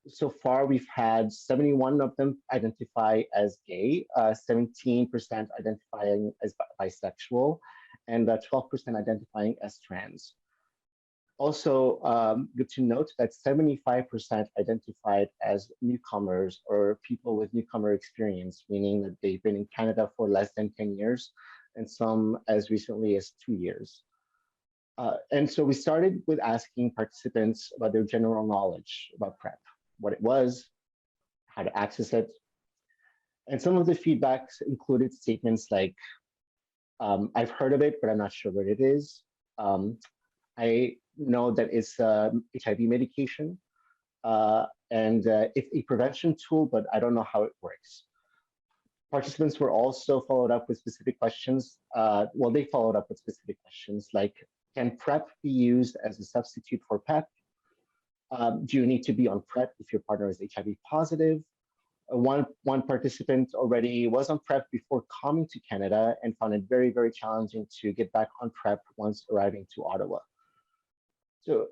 so far we've had 71 of them identify as gay, 17% identifying as bisexual, and 12% identifying as trans. Also, good to note that 75% identified as newcomers or people with newcomer experience, meaning that they've been in Canada for less than 10 years, and some as recently as 2 years. And so we started with asking participants about their general knowledge about PrEP, what it was, how to access it. And some of the feedbacks included statements like, I've heard of it, but I'm not sure what it is. I know that it's HIV medication, and it's a prevention tool, but I don't know how it works. Participants were also followed up with specific questions. Well, they followed up with specific questions like, can PrEP be used as a substitute for PEP? Do you need to be on PrEP if your partner is HIV positive? One participant already was on PrEP before coming to Canada and found it very, very challenging to get back on PrEP once arriving to Ottawa. So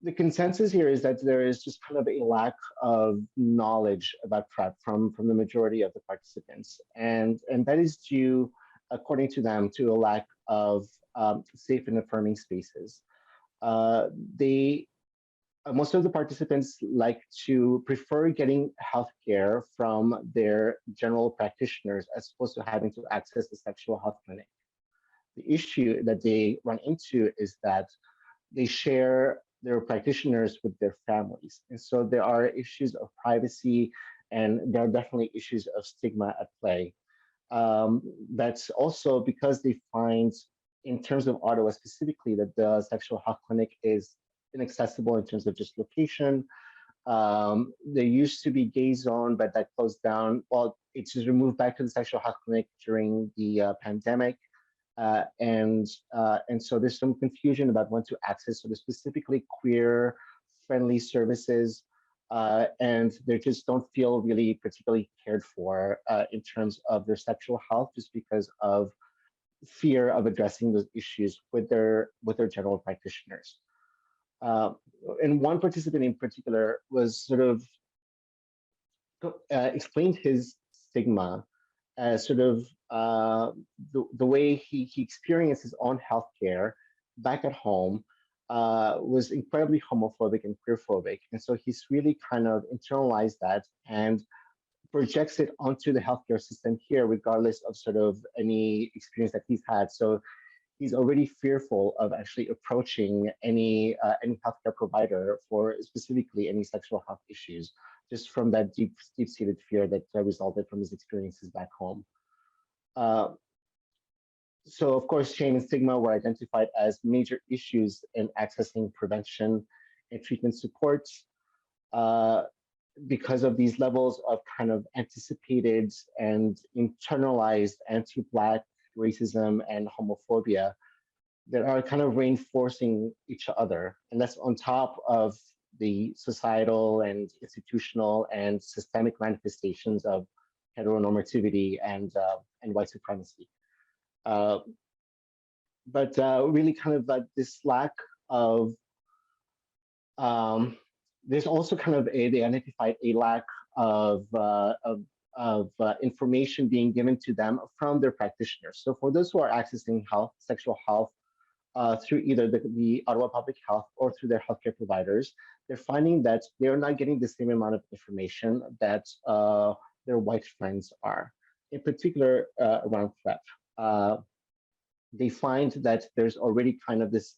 the consensus here is that there is just kind of a lack of knowledge about PrEP from the majority of the participants. And that is due, according to them, to a lack of safe and affirming spaces. Most of the participants like to prefer getting healthcare from their general practitioners as opposed to having to access the sexual health clinic. The issue that they run into is that they share their practitioners with their families. And so there are issues of privacy, and there are definitely issues of stigma at play. That's also because they find, in terms of Ottawa specifically, that the sexual health clinic is inaccessible in terms of just location. There used to be gay zone, but that closed down. Well, it's just removed back to the sexual health clinic during the pandemic. And so there's some confusion about when to access sort of specifically queer-friendly services, and they just don't feel really particularly cared for in terms of their sexual health, just because of fear of addressing those issues with their general practitioners. And one participant in particular was sort of explained his stigma as sort of the way he experienced his own healthcare back at home was incredibly homophobic and queerphobic. And so he's really kind of internalized that and projects it onto the healthcare system here, regardless of sort of any experience that he's had. So he's already fearful of actually approaching any healthcare provider for specifically any sexual health issues, just from that deep-seated fear that resulted from his experiences back home. So of course, shame and stigma were identified as major issues in accessing prevention and treatment supports. Because of these levels of kind of anticipated and internalized anti-Black racism and homophobia that are kind of reinforcing each other. And that's on top of the societal and institutional and systemic manifestations of heteronormativity and white supremacy. But really kind of this lack of, there's also kind of they identified a lack of information being given to them from their practitioners. So for those who are accessing sexual health through either the Ottawa Public Health or through their healthcare providers, they're finding that they're not getting the same amount of information that their white friends are, in particular around PrEP. They find that there's already kind of this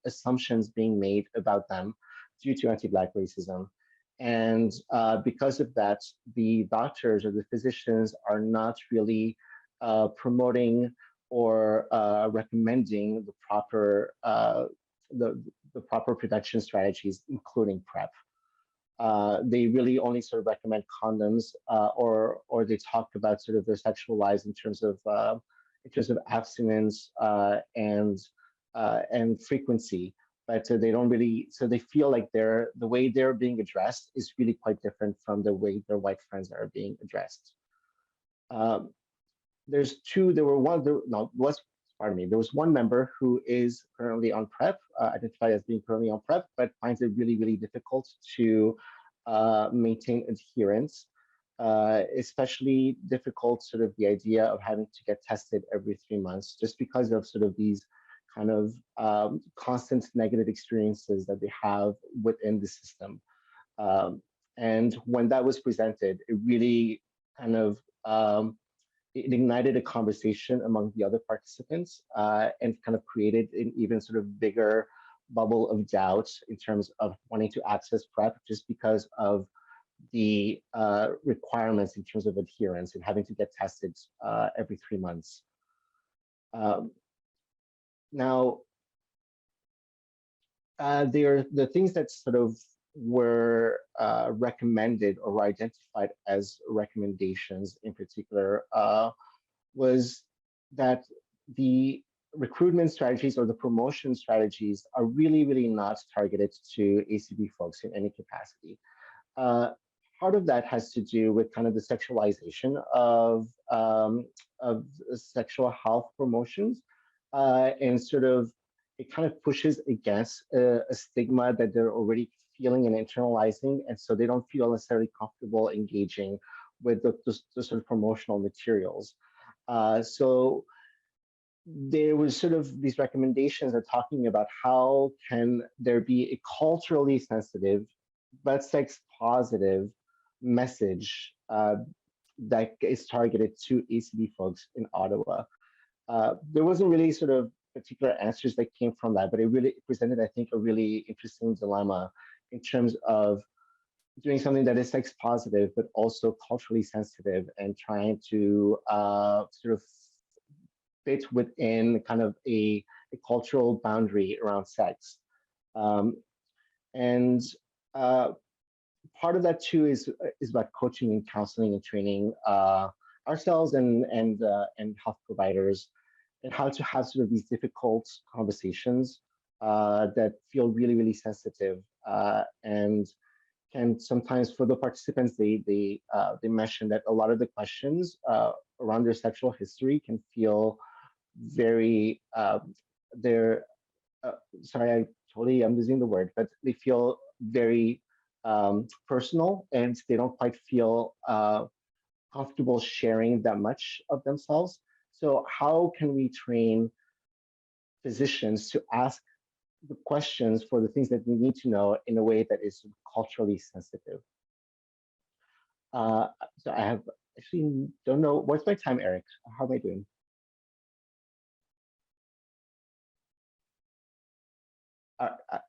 assumptions being made about them due to anti-Black racism. And because of that, the doctors or the physicians are not really promoting or recommending the proper prevention strategies, including PrEP. They really only sort of recommend condoms, or they talk about sort of their sexual lives in terms of abstinence and frequency. But they don't really, so they feel like the way they're being addressed is really quite different from the way their white friends are being addressed. There was one member who is currently on PrEP, identified as being currently on PrEP, but finds it really, really difficult to maintain adherence, especially difficult sort of the idea of having to get tested every 3 months, just because of sort of these kind of constant negative experiences that they have within the system. And when that was presented, it really kind of it ignited a conversation among the other participants and kind of created an even sort of bigger bubble of doubt in terms of wanting to access PrEP just because of the requirements in terms of adherence and having to get tested every 3 months. Now, the things that sort of were recommended or were identified as recommendations in particular was that the recruitment strategies or the promotion strategies are really, really not targeted to ACB folks in any capacity. Part of that has to do with kind of the sexualization of sexual health promotions and sort of it kind of pushes against a stigma that they're already feeling and internalizing, and so they don't feel necessarily comfortable engaging with the sort of promotional materials. So there was sort of these recommendations are talking about how can there be a culturally sensitive but sex positive message that is targeted to ACB folks in Ottawa. There wasn't really sort of particular answers that came from that, but it really presented, I think, a really interesting dilemma in terms of doing something that is sex positive, but also culturally sensitive and trying to sort of fit within kind of a cultural boundary around sex. And part of that too is about coaching and counseling and training ourselves and health providers and how to have sort of these difficult conversations that feel really, really sensitive and can sometimes for the participants, they mention that a lot of the questions around their sexual history can feel very, sorry, I'm losing the word, but they feel very personal and they don't quite feel comfortable sharing that much of themselves. So how can we train physicians to ask the questions for the things that we need to know in a way that is culturally sensitive? So I have actually don't know, what's my time, Eric? How am I doing?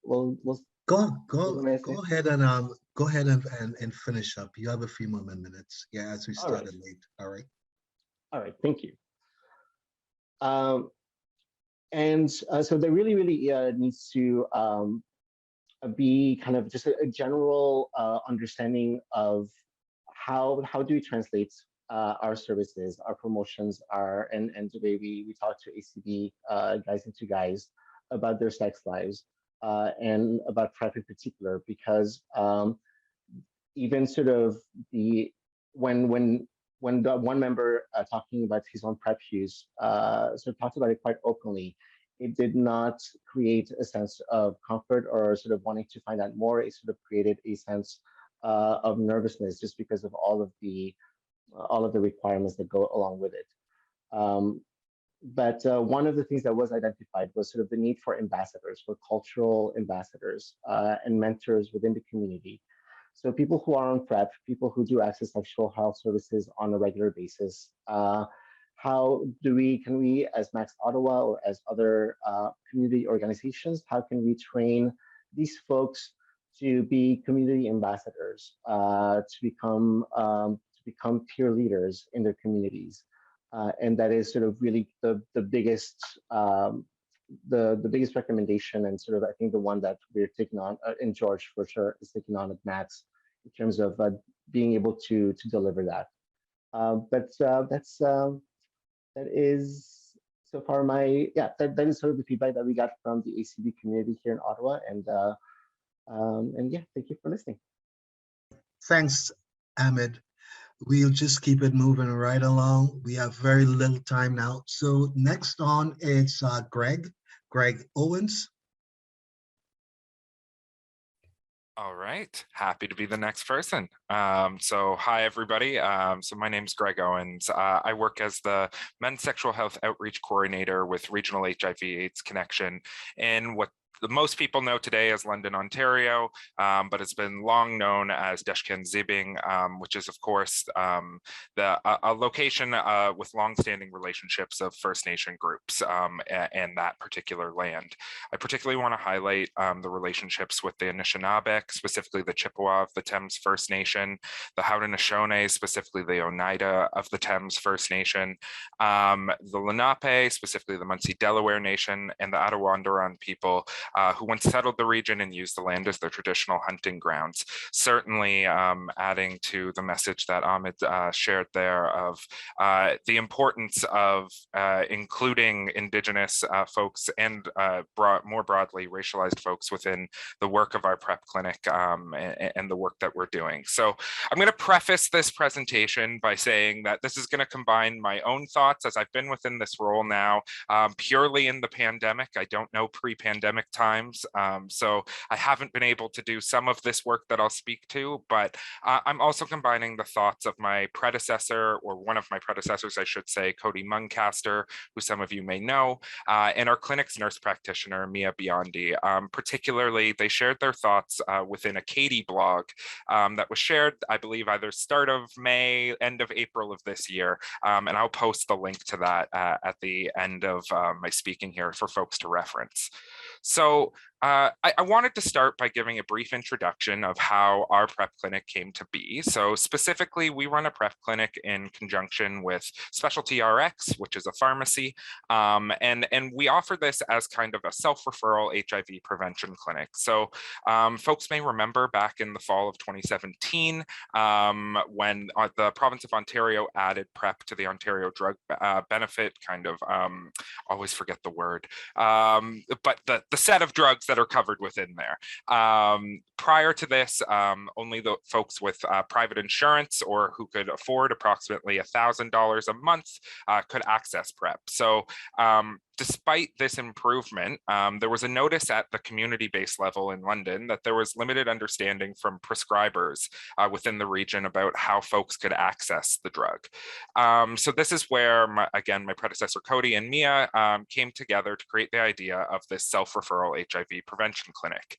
Well, Go ahead and finish up. You have a few more minutes. Yeah, as we started late. All right. All right. Thank you. So there really, really needs to be kind of just a general understanding of how do we translate our services, our promotions, and the way we talk to ACB guys into guys about their sex lives and about PrEP in particular, because even sort of when the one member talking about his own PrEP use sort of talked about it quite openly, it did not create a sense of comfort or sort of wanting to find out more. It sort of created a sense of nervousness just because of all of the requirements that go along with it. But one of the things that was identified was sort of the need for ambassadors, for cultural ambassadors and mentors within the community. So people who are on PrEP, people who do access sexual health services on a regular basis, how can we as Max Ottawa or as other community organizations, how can we train these folks to be community ambassadors, to become peer leaders in their communities? And that is sort of really the biggest recommendation, and sort of I think the one that we're taking on, and George for sure is taking on at Max in terms of being able to deliver that. That is so far that is sort of the feedback that we got from the ACB community here in Ottawa, and yeah, thank you for listening. Thanks, Ahmed. We'll just keep it moving right along. We have very little time now. So next on it's Greg Owens. All right, happy to be the next person. So hi, everybody. So my name's Greg Owens. I work as the Men's Sexual Health Outreach Coordinator with Regional HIV/AIDS Connection in what most people know today as London, Ontario, but it's been long known as Deshkenzibing, which is, of course, a location with long-standing relationships of First Nation groups and that particular land. I particularly want to highlight the relationships with the Anishinaabe, specifically the Chippewa of the Thames First Nation, the Haudenosaunee, specifically the Oneida of the Thames First Nation, the Lenape, specifically the Munsee Delaware Nation, and the Attawandaron people who once settled the region and used the land as their traditional hunting grounds. Certainly adding to the message that Ahmed shared there of the importance of including Indigenous folks and more broadly racialized folks within the work of our PrEP clinic and the work that we're doing. So I'm going to preface this presentation by saying that this is going to combine my own thoughts as I've been within this role now purely in the pandemic. I don't know pre-pandemic times, so I haven't been able to do some of this work that I'll speak to, but I'm also combining the thoughts of my predecessor, or one of my predecessors, I should say, Cody McMaster, who some of you may know, and our clinic's nurse practitioner, Mia Biondi. Particularly, they shared their thoughts within a Katie blog that was shared, I believe, either start of May, end of April of this year, and I'll post the link to that at the end of my speaking here for folks to reference. So I wanted to start by giving a brief introduction of how our PrEP clinic came to be. So specifically, we run a PrEP clinic in conjunction with Specialty RX, which is a pharmacy, and we offer this as kind of a self-referral HIV prevention clinic. So folks may remember back in the fall of 2017, when the province of Ontario added PrEP to the Ontario drug benefit, kind of, always forget the word, but the set of drugs that are covered within there. Prior to this, only the folks with private insurance or who could afford approximately $1,000 a month could access PrEP. So despite this improvement, there was a notice at the community-based level in London that there was limited understanding from prescribers within the region about how folks could access the drug. So this is where, again, my predecessor Cody and Mia came together to create the idea of this self-referral HIV prevention clinic.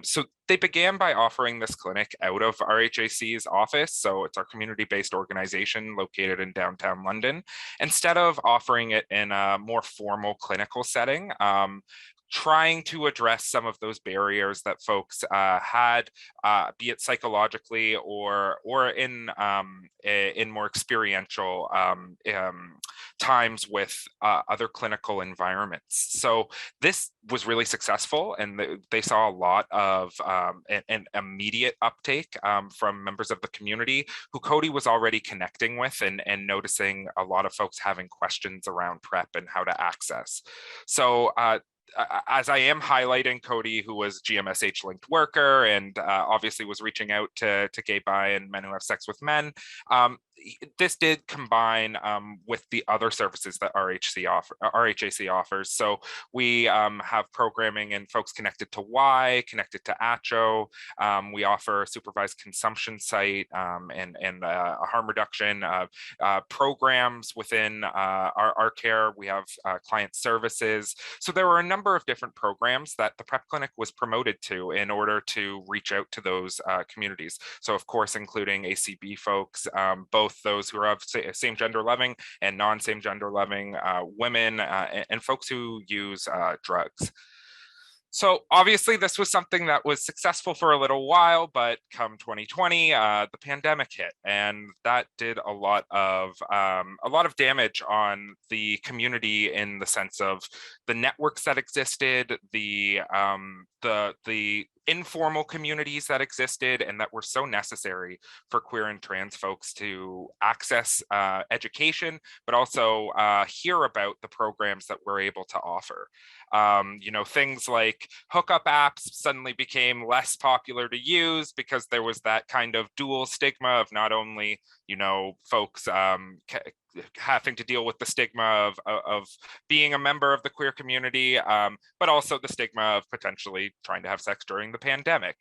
So they began by offering this clinic out of RHAC's office, so it's our community-based organization located in downtown London, instead of offering it in a more formal clinical setting, trying to address some of those barriers that folks had, be it psychologically or in more experiential times with other clinical environments. So this was really successful, and they saw a lot of an immediate uptake from members of the community who Cody was already connecting with and noticing a lot of folks having questions around PrEP and how to access. So as I am highlighting Cody, who was GMSH linked worker and obviously was reaching out to gay, bi, and men who have sex with men, this did combine with the other services that RHAC offers. So we have programming and folks connected to Y, connected to ACHO. We offer a supervised consumption site and a harm reduction programs within our care. We have client services. So there were a number of different programs that the PrEP clinic was promoted to in order to reach out to those communities. So of course, including ACB folks, both those who are of same gender loving and non-same gender loving women and folks who use drugs. So obviously this was something that was successful for a little while, but come 2020, the pandemic hit, and that did a lot of damage on the community in the sense of the networks that existed, the informal communities that existed and that were so necessary for queer and trans folks to access education, but also hear about the programs that we're able to offer. You know, things like hookup apps suddenly became less popular to use because there was that kind of dual stigma of not only folks having to deal with the stigma of being a member of the queer community, but also the stigma of potentially trying to have sex during the pandemic,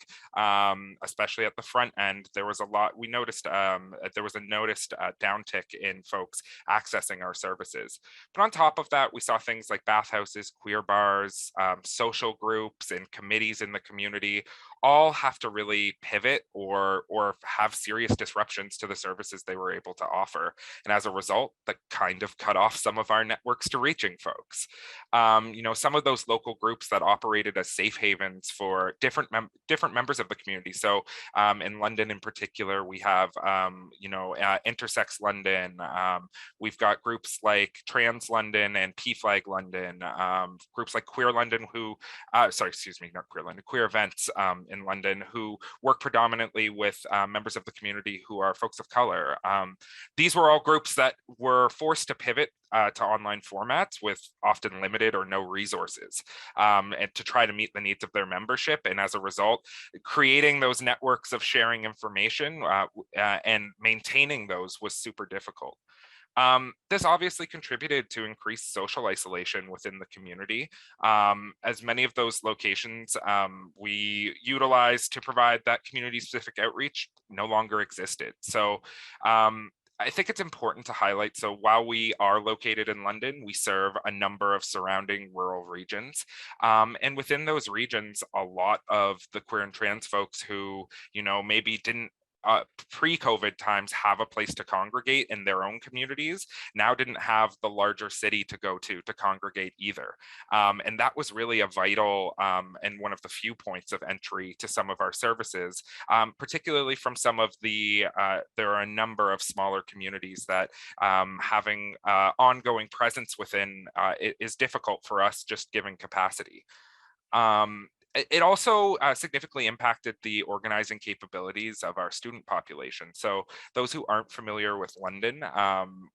especially at the front end. There was a lot, we noticed there was a noticed downtick in folks accessing our services. But on top of that, we saw things like bathhouses, queer bars, social groups and committees in the community all have to really pivot or have serious disruptions to the services they were able to offer. And as a result, that kind of cut off some of our networks to reaching folks. Some of those local groups that operated as safe havens for different members of the community. So in London in particular, we have, Intersex London. We've got groups like Trans London and PFLAG London, groups like Queer London Queer Events in London, who work predominantly with members of the community who are folks of color. These were all groups that were forced to pivot to online formats with often limited or no resources, and to try to meet the needs of their membership. And as a result, creating those networks of sharing information and maintaining those was super difficult. This obviously contributed to increased social isolation within the community, as many of those locations we utilized to provide that community-specific outreach no longer existed. So I think it's important to highlight, so while we are located in London, we serve a number of surrounding rural regions. And within those regions, a lot of the queer and trans folks who, maybe didn't pre-COVID times have a place to congregate in their own communities, now didn't have the larger city to go to congregate either. And that was really a vital and one of the few points of entry to some of our services, particularly from some of the, there are a number of smaller communities that having ongoing presence within is difficult for us just given capacity. It also significantly impacted the organizing capabilities of our student population. So those who aren't familiar with London,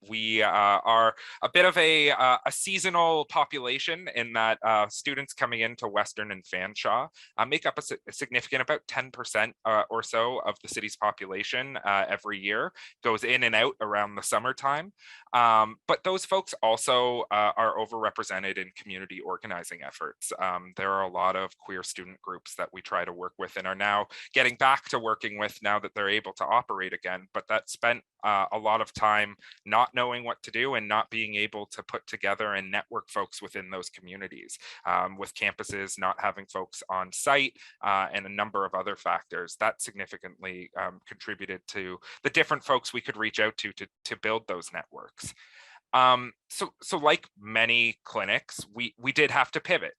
we are a bit of a seasonal population in that students coming into Western and Fanshawe make up a significant, about 10% or so of the city's population every year, goes in and out around the summertime. But those folks also are overrepresented in community organizing efforts. There are a lot of queer student groups that we try to work with and are now getting back to working with now that they're able to operate again, but that spent a lot of time not knowing what to do and not being able to put together and network folks within those communities, with campuses not having folks on site and a number of other factors that significantly contributed to the different folks we could reach out to build those networks. So like many clinics, we did have to pivot.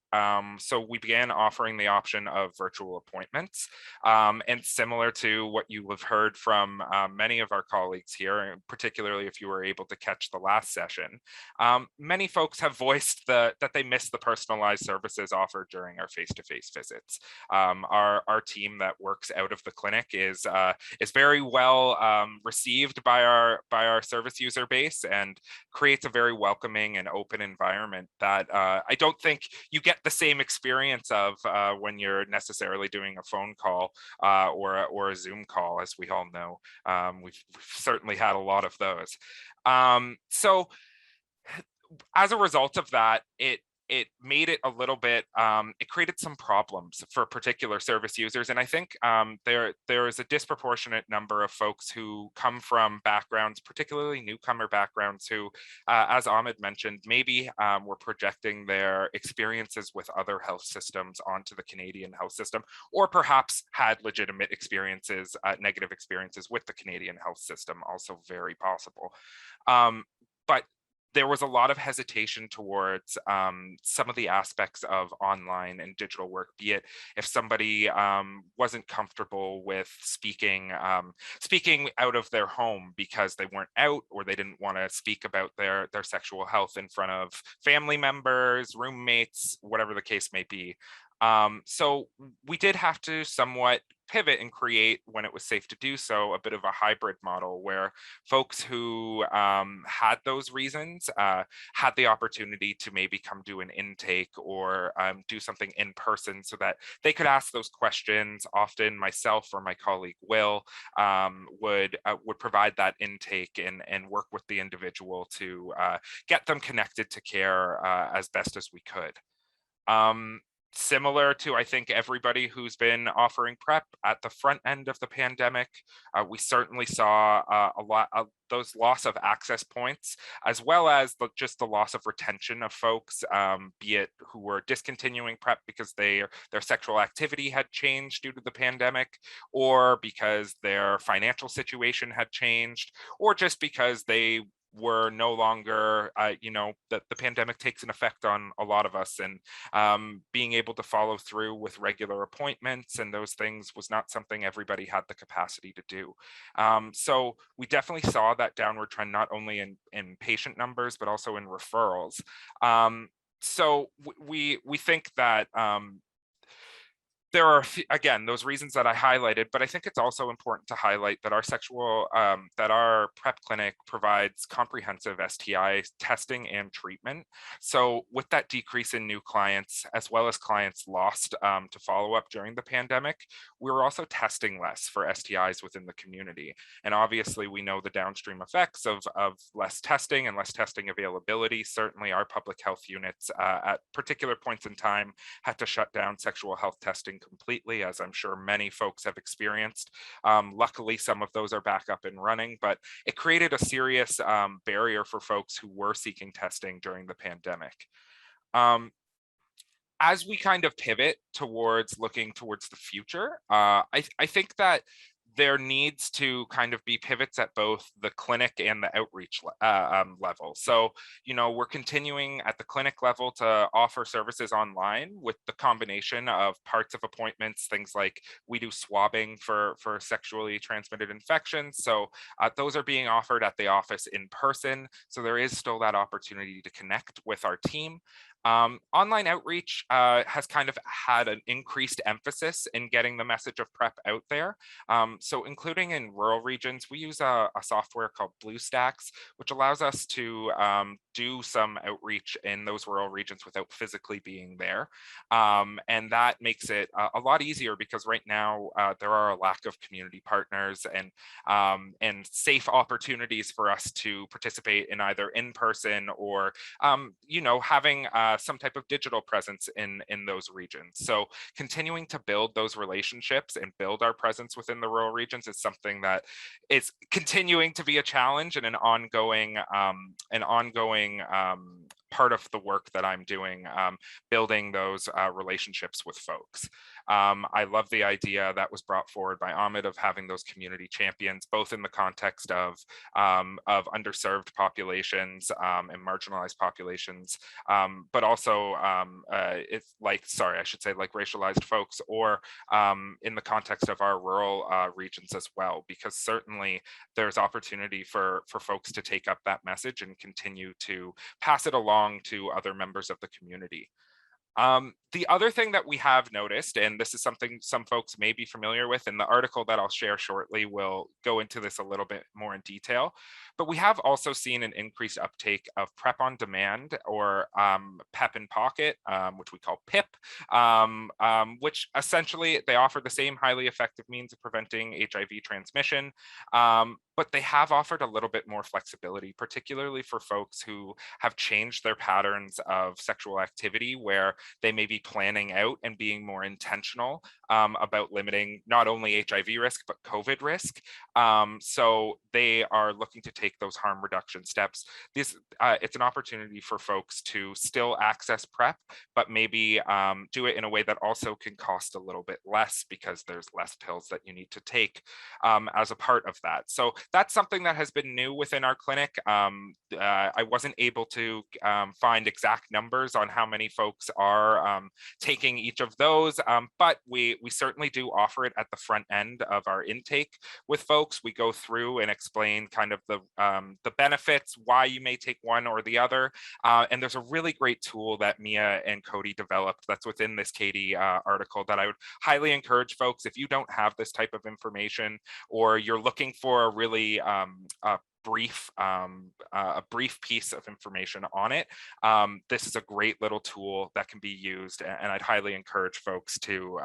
So we began offering the option of virtual appointments, and similar to what you have heard from many of our colleagues here, and particularly if you were able to catch the last session, many folks have voiced that they miss the personalized services offered during our face-to-face visits. Our team that works out of the clinic is very well received by our service user base and creates a very welcoming and open environment that I don't think you get the same experience of when you're necessarily doing a phone call or a Zoom call, as we all know. We've certainly had a lot of those. So as a result of that, it made it a little bit, it created some problems for particular service users. And I think there is a disproportionate number of folks who come from backgrounds, particularly newcomer backgrounds, who, as Ahmed mentioned, maybe were projecting their experiences with other health systems onto the Canadian health system, or perhaps had legitimate experiences, negative experiences with the Canadian health system, also very possible. But there was a lot of hesitation towards some of the aspects of online and digital work, be it if somebody wasn't comfortable with speaking out of their home because they weren't out, or they didn't want to speak about their sexual health in front of family members, roommates, whatever the case may be. So we did have to somewhat pivot and create, when it was safe to do so, a bit of a hybrid model where folks who had those reasons had the opportunity to maybe come do an intake or do something in person so that they could ask those questions. Often myself or my colleague Will would provide that intake and work with the individual to get them connected to care as best as we could. Similar to, I think, everybody who's been offering PrEP at the front end of the pandemic, we certainly saw a lot of those loss of access points, as well as just the loss of retention of folks, be it who were discontinuing PrEP because their sexual activity had changed due to the pandemic, or because their financial situation had changed, or just because they were no longer, the pandemic takes an effect on a lot of us, and being able to follow through with regular appointments and those things was not something everybody had the capacity to do. So we definitely saw that downward trend, not only in patient numbers, but also in referrals. So we think that there are, again, those reasons that I highlighted, but I think it's also important to highlight that our PrEP clinic provides comprehensive STI testing and treatment. So with that decrease in new clients, as well as clients lost to follow-up during the pandemic, we were also testing less for STIs within the community. And obviously we know the downstream effects of less testing and less testing availability. Certainly our public health units at particular points in time had to shut down sexual health testing completely, as I'm sure many folks have experienced. Luckily, some of those are back up and running, but it created a serious barrier for folks who were seeking testing during the pandemic. As we kind of pivot towards looking towards the future, I think that there needs to kind of be pivots at both the clinic and the outreach level. So, we're continuing at the clinic level to offer services online with the combination of parts of appointments, things like we do swabbing for sexually transmitted infections. So those are being offered at the office in person. So there is still that opportunity to connect with our team. Online outreach has kind of had an increased emphasis in getting the message of PrEP out there. So including in rural regions, we use a software called BlueStacks, which allows us to do some outreach in those rural regions without physically being there. And that makes it a lot easier, because right now there are a lack of community partners and safe opportunities for us to participate in either in person or having some type of digital presence in those regions. So continuing to build those relationships and build our presence within the rural regions is something that is continuing to be a challenge and an ongoing part of the work that I'm doing, building those relationships with folks. I love the idea that was brought forward by Ahmed of having those community champions, both in the context of underserved populations and marginalized populations, but also like racialized folks, or in the context of our rural regions as well, because certainly there's opportunity for folks to take up that message and continue to pass it along to other members of the community. The other thing that we have noticed, and this is something some folks may be familiar with, and the article that I'll share shortly will go into this a little bit more in detail, but we have also seen an increased uptake of PrEP on demand, or PEP in pocket, which we call PIP, which essentially they offer the same highly effective means of preventing HIV transmission, but they have offered a little bit more flexibility, particularly for folks who have changed their patterns of sexual activity, where they may be planning out and being more intentional about limiting not only HIV risk, but COVID risk. So they are looking to take those harm reduction steps. It's an opportunity for folks to still access PrEP, but maybe do it in a way that also can cost a little bit less, because there's less pills that you need to take as a part of that. So that's something that has been new within our clinic. I wasn't able to find exact numbers on how many folks are taking each of those, but we certainly do offer it at the front end of our intake with folks. We go through and explain kind of the benefits, why you may take one or the other. And there's a really great tool that Mia and Cody developed that's within this Katie article that I would highly encourage folks, if you don't have this type of information or you're looking for a really a brief piece of information on it. This is a great little tool that can be used, and I'd highly encourage folks to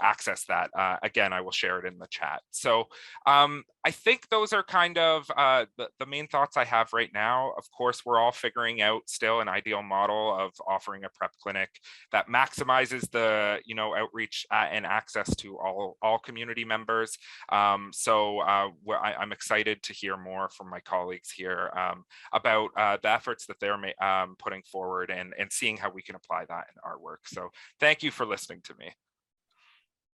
access that. Again, I will share it in the chat. So I think those are kind of the main thoughts I have right now. Of course, we're all figuring out still an ideal model of offering a PrEP clinic that maximizes the outreach and access to all community members. So I'm excited to hear more from my colleagues here about the efforts that they're putting forward and seeing how we can apply that in our work. So thank you for listening to me.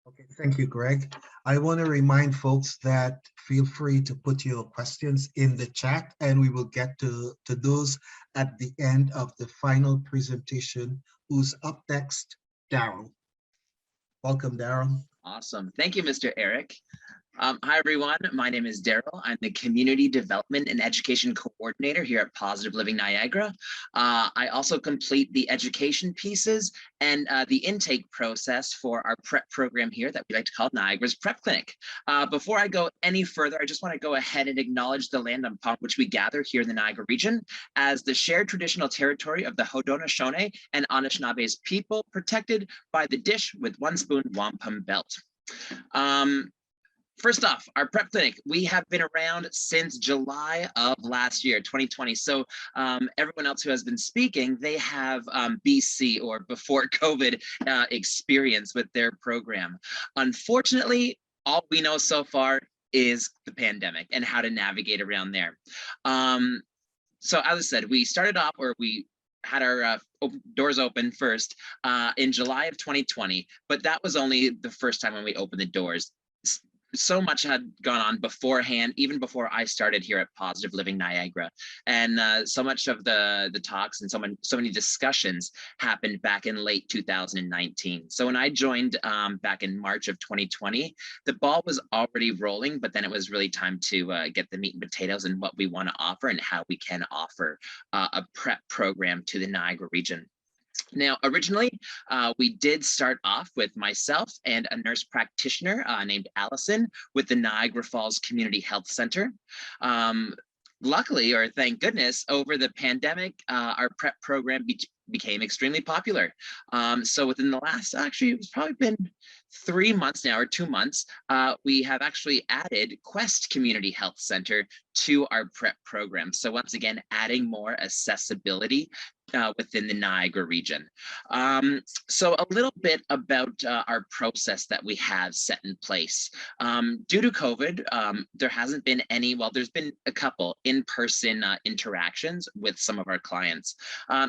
Okay, thank you, Greg. I want to remind folks that feel free to put your questions in the chat, and we will get to those at the end of the final presentation. Who's up next? Daryl. Welcome, Daryl. Awesome. Thank you, Mr. Eric. Hi, everyone. My name is Daryl. I'm the Community Development and Education Coordinator here at Positive Living Niagara. I also complete the education pieces and the intake process for our PrEP program here that we like to call Niagara's PrEP Clinic. Before I go any further, I just want to go ahead and acknowledge the land upon which we gather here in the Niagara region as the shared traditional territory of the Haudenosaunee and Anishinaabes people, protected by the dish with one spoon wampum belt. First off, our PrEP clinic, we have been around since July of last year, 2020. So everyone else who has been speaking, they have BC or before COVID experience with their program. Unfortunately, all we know so far is the pandemic and how to navigate around there. So as I said, we started off, or we had our doors open first in July of 2020, but that was only the first time when we opened the doors. So much had gone on beforehand, even before I started here at Positive Living Niagara. And so much of the talks and so many discussions happened back in late 2019. So when I joined back in March of 2020, the ball was already rolling, but then it was really time to get the meat and potatoes and what we want to offer and how we can offer a PrEP program to the Niagara region. Now, originally, we did start off with myself and a nurse practitioner named Allison with the Niagara Falls Community Health Center. Luckily, or thank goodness, over the pandemic, our PrEP program became extremely popular. So within the last, actually, it's probably been 3 months now, or 2 months, we have actually added Quest Community Health Center to our PrEP program. So once again, adding more accessibility within the Niagara region. So a little bit about our process that we have set in place. Due to COVID, there hasn't been any, well, there's been a couple in-person interactions with some of our clients.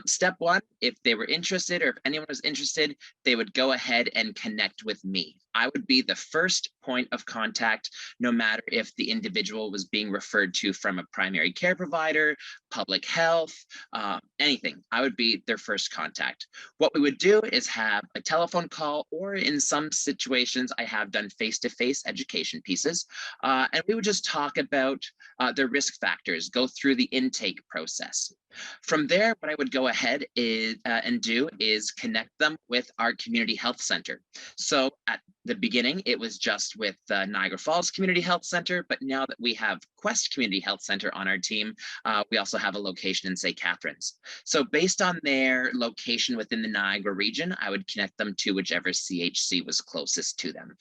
Step one, if they were interested or if anyone was interested, they would go ahead and connect with me. I would be the first point of contact, no matter if the individual was being referred to from a primary care provider, public health, anything. I would be their first contact. What we would do is have a telephone call, or in some situations, I have done face-to-face education pieces, and we would just talk about their risk factors, go through the intake process. From there, what I would go ahead and do is connect them with our community health center. So at the beginning, it was just with Niagara Falls Community Health Center, but now that we have Quest Community Health Center on our team, we also have a location in St. Catharines. So based on their location within the Niagara region, I would connect them to whichever CHC was closest to them.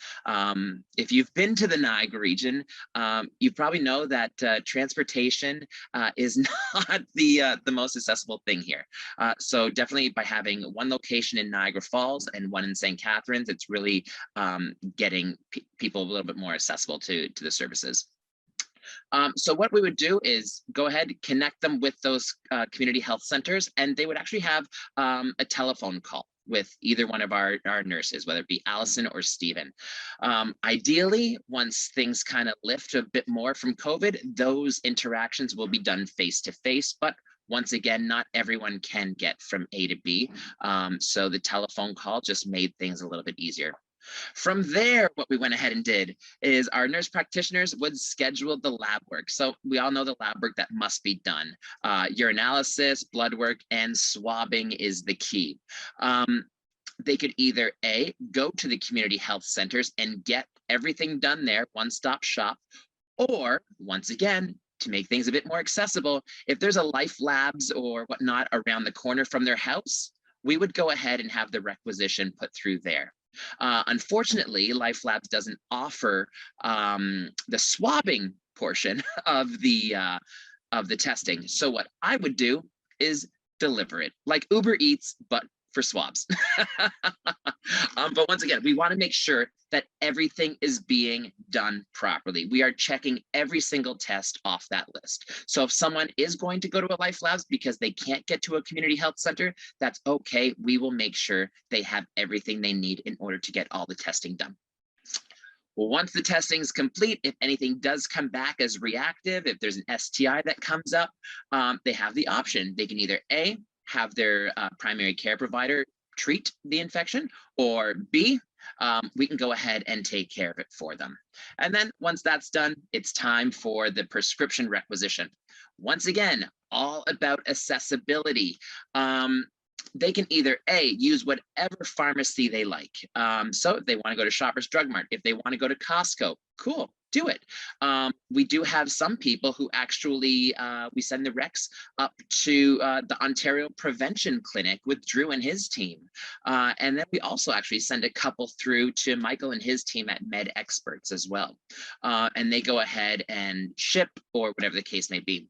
If you've been to the Niagara region, you probably know that transportation is not the most accessible thing here. So definitely by having one location in Niagara Falls and one in St. Catharines, it's really getting people a little bit more accessible to the services. So what we would do is go ahead, connect them with those community health centers, and they would actually have a telephone call. with either one of our nurses, whether it be Allison or Stephen. Ideally, once things kind of lift a bit more from COVID, those interactions will be done face-to-face, but once again, not everyone can get from A to B. So the telephone call just made things a little bit easier. From there, what we went ahead and did is our nurse practitioners would schedule the lab work. So we all know the lab work that must be done. Urinalysis, blood work, and swabbing is the key. They could either A, go to the community health centers and get everything done there, one-stop shop, or once again, to make things a bit more accessible, if there's a Life Labs or whatnot around the corner from their house, we would go ahead and have the requisition put through there. Unfortunately, Life Labs doesn't offer the swabbing portion of the testing. So what I would do is deliver it, like Uber Eats, but for swabs. But once again, we want to make sure that everything is being done properly. We are checking every single test off that list. So if someone is going to go to a Life Labs because they can't get to a community health center, that's okay. We will make sure they have everything they need in order to get all the testing done. Well, once the testing is complete, if anything does come back as reactive, if there's an STI that comes up, they have the option. They can either A, have their primary care provider treat the infection, or B, we can go ahead and take care of it for them. And then once that's done, it's time for the prescription requisition. Once again, all about accessibility. They can either A, use whatever pharmacy they like. So if they want to go to Shoppers Drug Mart, if they want to go to Costco, cool, do it. We do have some people who actually, we send the recs up to the Ontario Prevention Clinic with Drew and his team. And then we also actually send a couple through to Michael and his team at Med Experts as well. And they go ahead and ship or whatever the case may be.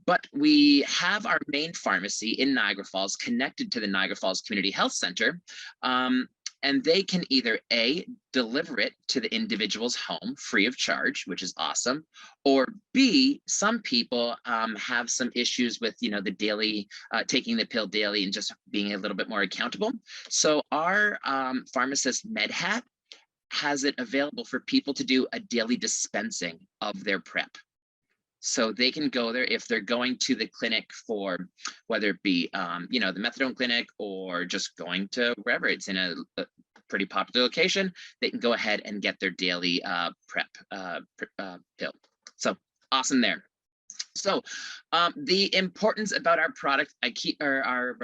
But we have our main pharmacy in Niagara Falls connected to the Niagara Falls Community Health Center. And they can either A, deliver it to the individual's home free of charge, which is awesome, or B, some people have some issues with, you know, the daily, taking the pill daily and just being a little bit more accountable. So our pharmacist MedHat has it available for people to do a daily dispensing of their PrEP. So they can go there if they're going to the clinic for whether it be, you know, the methadone clinic or just going to wherever it's in a pretty popular location, they can go ahead and get their daily PrEP pill. So awesome there. So the importance about our product, I keep our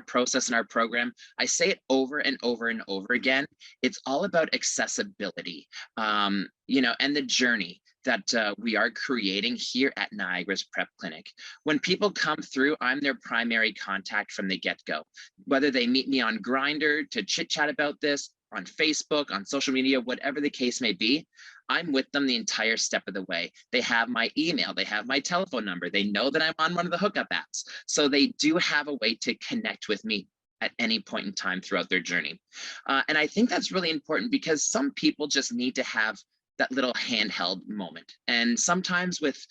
process and our program, I say it over and over and over again. It's all about accessibility, you know, and the journey that we are creating here at Niagara's PrEP Clinic. When people come through, I'm their primary contact from the get-go. Whether they meet me on Grindr to chit-chat about this, on Facebook, on social media, whatever the case may be, I'm with them the entire step of the way. They have my email, they have my telephone number, they know that I'm on one of the hookup apps. So they do have a way to connect with me at any point in time throughout their journey. And I think that's really important because some people just need to have that little handheld moment. And sometimes with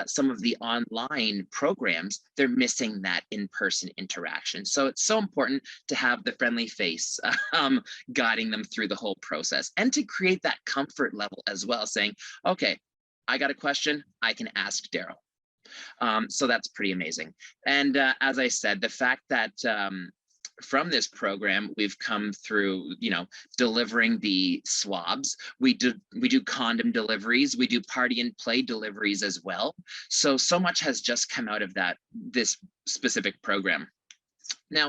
some of the online programs, they're missing that in-person interaction. So it's so important to have the friendly face guiding them through the whole process and to create that comfort level as well, saying, okay, I got a question, I can ask Daryl. So that's pretty amazing. And as I said, the fact that from this program, we've come through, you know, delivering the swabs. We do condom deliveries. We do party and play deliveries as well. So much has just come out of this specific program. Now,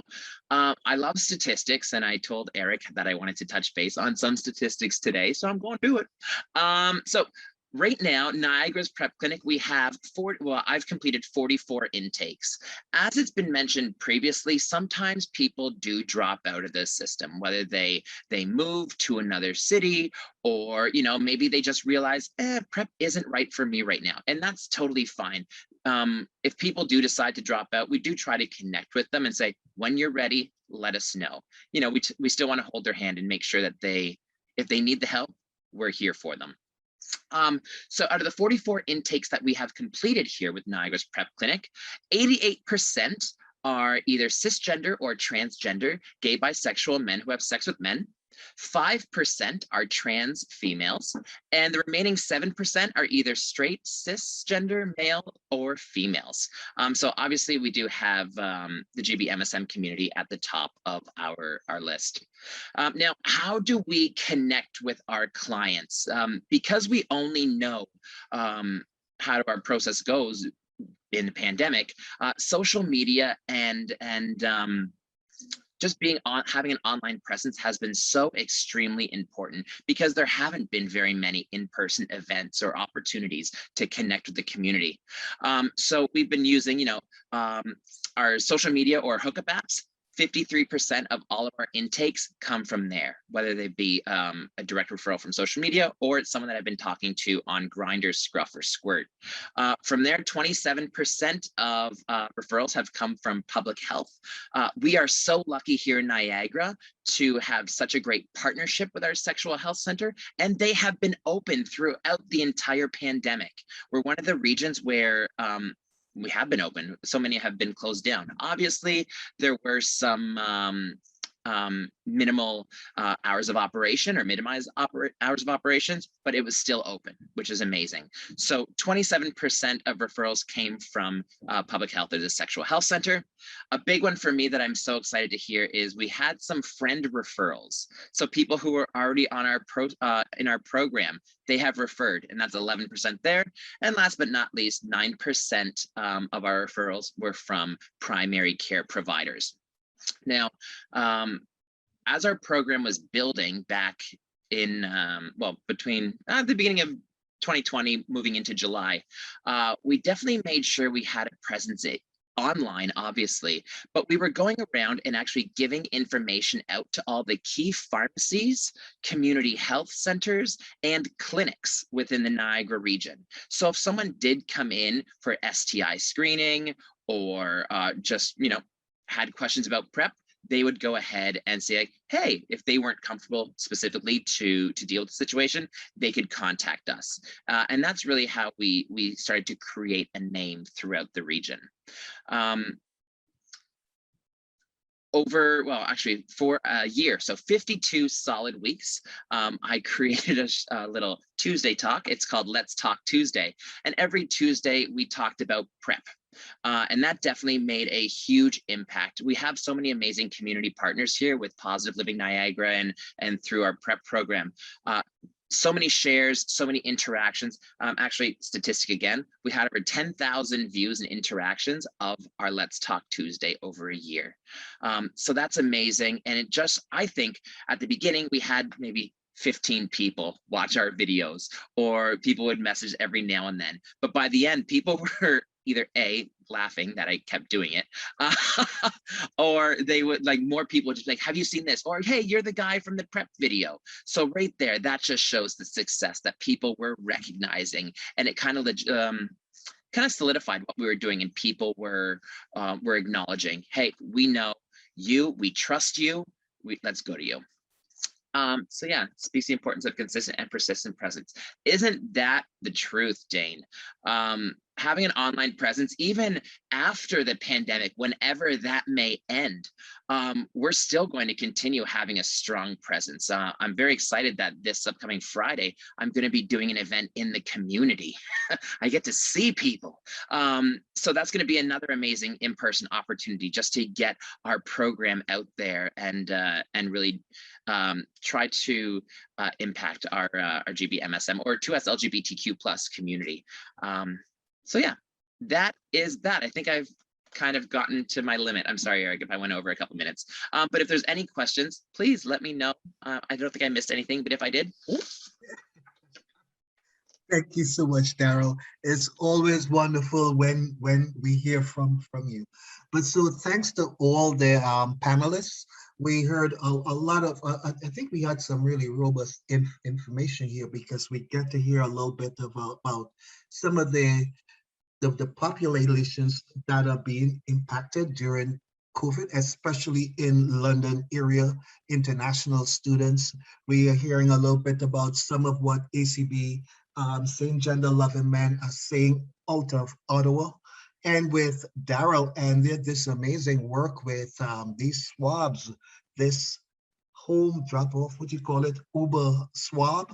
I love statistics, and I told Eric that I wanted to touch base on some statistics today, so I'm going to do it. So right now, Niagara's PrEP Clinic, we have I've completed 44 intakes. As it's been mentioned previously, sometimes people do drop out of the system, whether they move to another city or, you know, maybe they just realize, PrEP isn't right for me right now. And that's totally fine. If people do decide to drop out, we do try to connect with them and say, when you're ready, let us know. You know, we still want to hold their hand and make sure that if they need the help, we're here for them. So out of the 44 intakes that we have completed here with Niagara's PrEP Clinic, 88% are either cisgender or transgender, gay, bisexual men who have sex with men. 5% are trans females, and the remaining 7% are either straight, cisgender, male, or females. So obviously we do have the GBMSM community at the top of our list. Now, how do we connect with our clients? Because we only know how our process goes in the pandemic, social media and just having an online presence has been so extremely important, because there haven't been very many in-person events or opportunities to connect with the community. So we've been using, our social media or hookup apps. 53% of all of our intakes come from there, whether they be a direct referral from social media or it's someone that I've been talking to on Grindr, Scruff, or Squirt. From there, 27% of referrals have come from public health. We are so lucky here in Niagara to have such a great partnership with our sexual health center, and they have been open throughout the entire pandemic. We're one of the regions where we have been open. So many have been closed down. Obviously, there were some minimal hours of operation or minimized hours of operations, but it was still open, which is amazing. So 27% of referrals came from public health or the sexual health center. A big one for me that I'm so excited to hear is we had some friend referrals. So people who were already on our in our program, they have referred, and that's 11% there. And last but not least, 9% of our referrals were from primary care providers. Now, as our program was building back in, between the beginning of 2020, moving into July, we definitely made sure we had a presence online, obviously, but we were going around and actually giving information out to all the key pharmacies, community health centers, and clinics within the Niagara region. So if someone did come in for STI screening or just, had questions about PrEP, they would go ahead and say, hey, if they weren't comfortable specifically to deal with the situation, they could contact us. And that's really how we started to create a name throughout the region. For a year, so 52 solid weeks, I created a little Tuesday talk. It's called Let's Talk Tuesday. And every Tuesday we talked about PrEP. And that definitely made a huge impact. We have so many amazing community partners here with Positive Living Niagara and through our PrEP program. So many shares, so many interactions. Actually, statistic again, we had over 10,000 views and interactions of our Let's Talk Tuesday over a year. So that's amazing. And it just, I think at the beginning, we had maybe 15 people watch our videos, or people would message every now and then. But by the end, people were either A, laughing that I kept doing it, or they would, like, more people would just like, have you seen this? Or, hey, you're the guy from the PrEP video. So right there, that just shows the success that people were recognizing, and it kind of solidified what we were doing, and people were acknowledging, hey, we know you, we trust you, let's go to you. So yeah, it speaks the importance of consistent and persistent presence. Isn't that the truth, Dane? Having an online presence, even after the pandemic, whenever that may end, we're still going to continue having a strong presence. I'm very excited that this upcoming Friday, I'm going to be doing an event in the community. I get to see people. So that's going to be another amazing in-person opportunity just to get our program out there and really try to impact our GBMSM or 2S LGBTQ+ community. So yeah, that is that. I think I've kind of gotten to my limit. I'm sorry, Eric, if I went over a couple minutes. But if there's any questions, please let me know. I don't think I missed anything, but if I did. Thank you so much, Daryl. It's always wonderful when we hear from you. But so thanks to all the panelists. We heard a lot of, I think we had some really robust information here, because we get to hear a little bit about some of the populations that are being impacted during COVID, especially in London area, international students. We are hearing a little bit about some of what ACB, Same Gender Loving Men, are saying out of Ottawa. and with Daryl, and did this amazing work with these swabs, this home drop-off, what do you call it, Uber swab?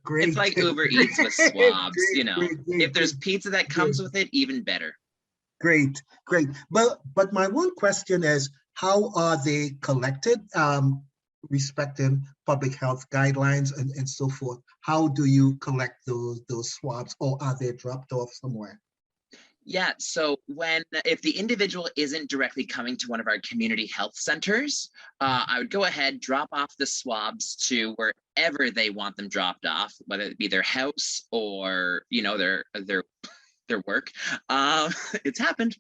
Great. It's like Uber Eats with swabs, Great, you know. great, If there's great, pizza that comes with it, even better. great, great. But my one question is, how are they collected, respecting public health guidelines and so forth? How do you collect those swabs, or are they dropped off somewhere? Yeah, so if the individual isn't directly coming to one of our community health centers, I would go ahead, drop off the swabs to wherever they want them dropped off, whether it be their house or, you know, their work. It's happened.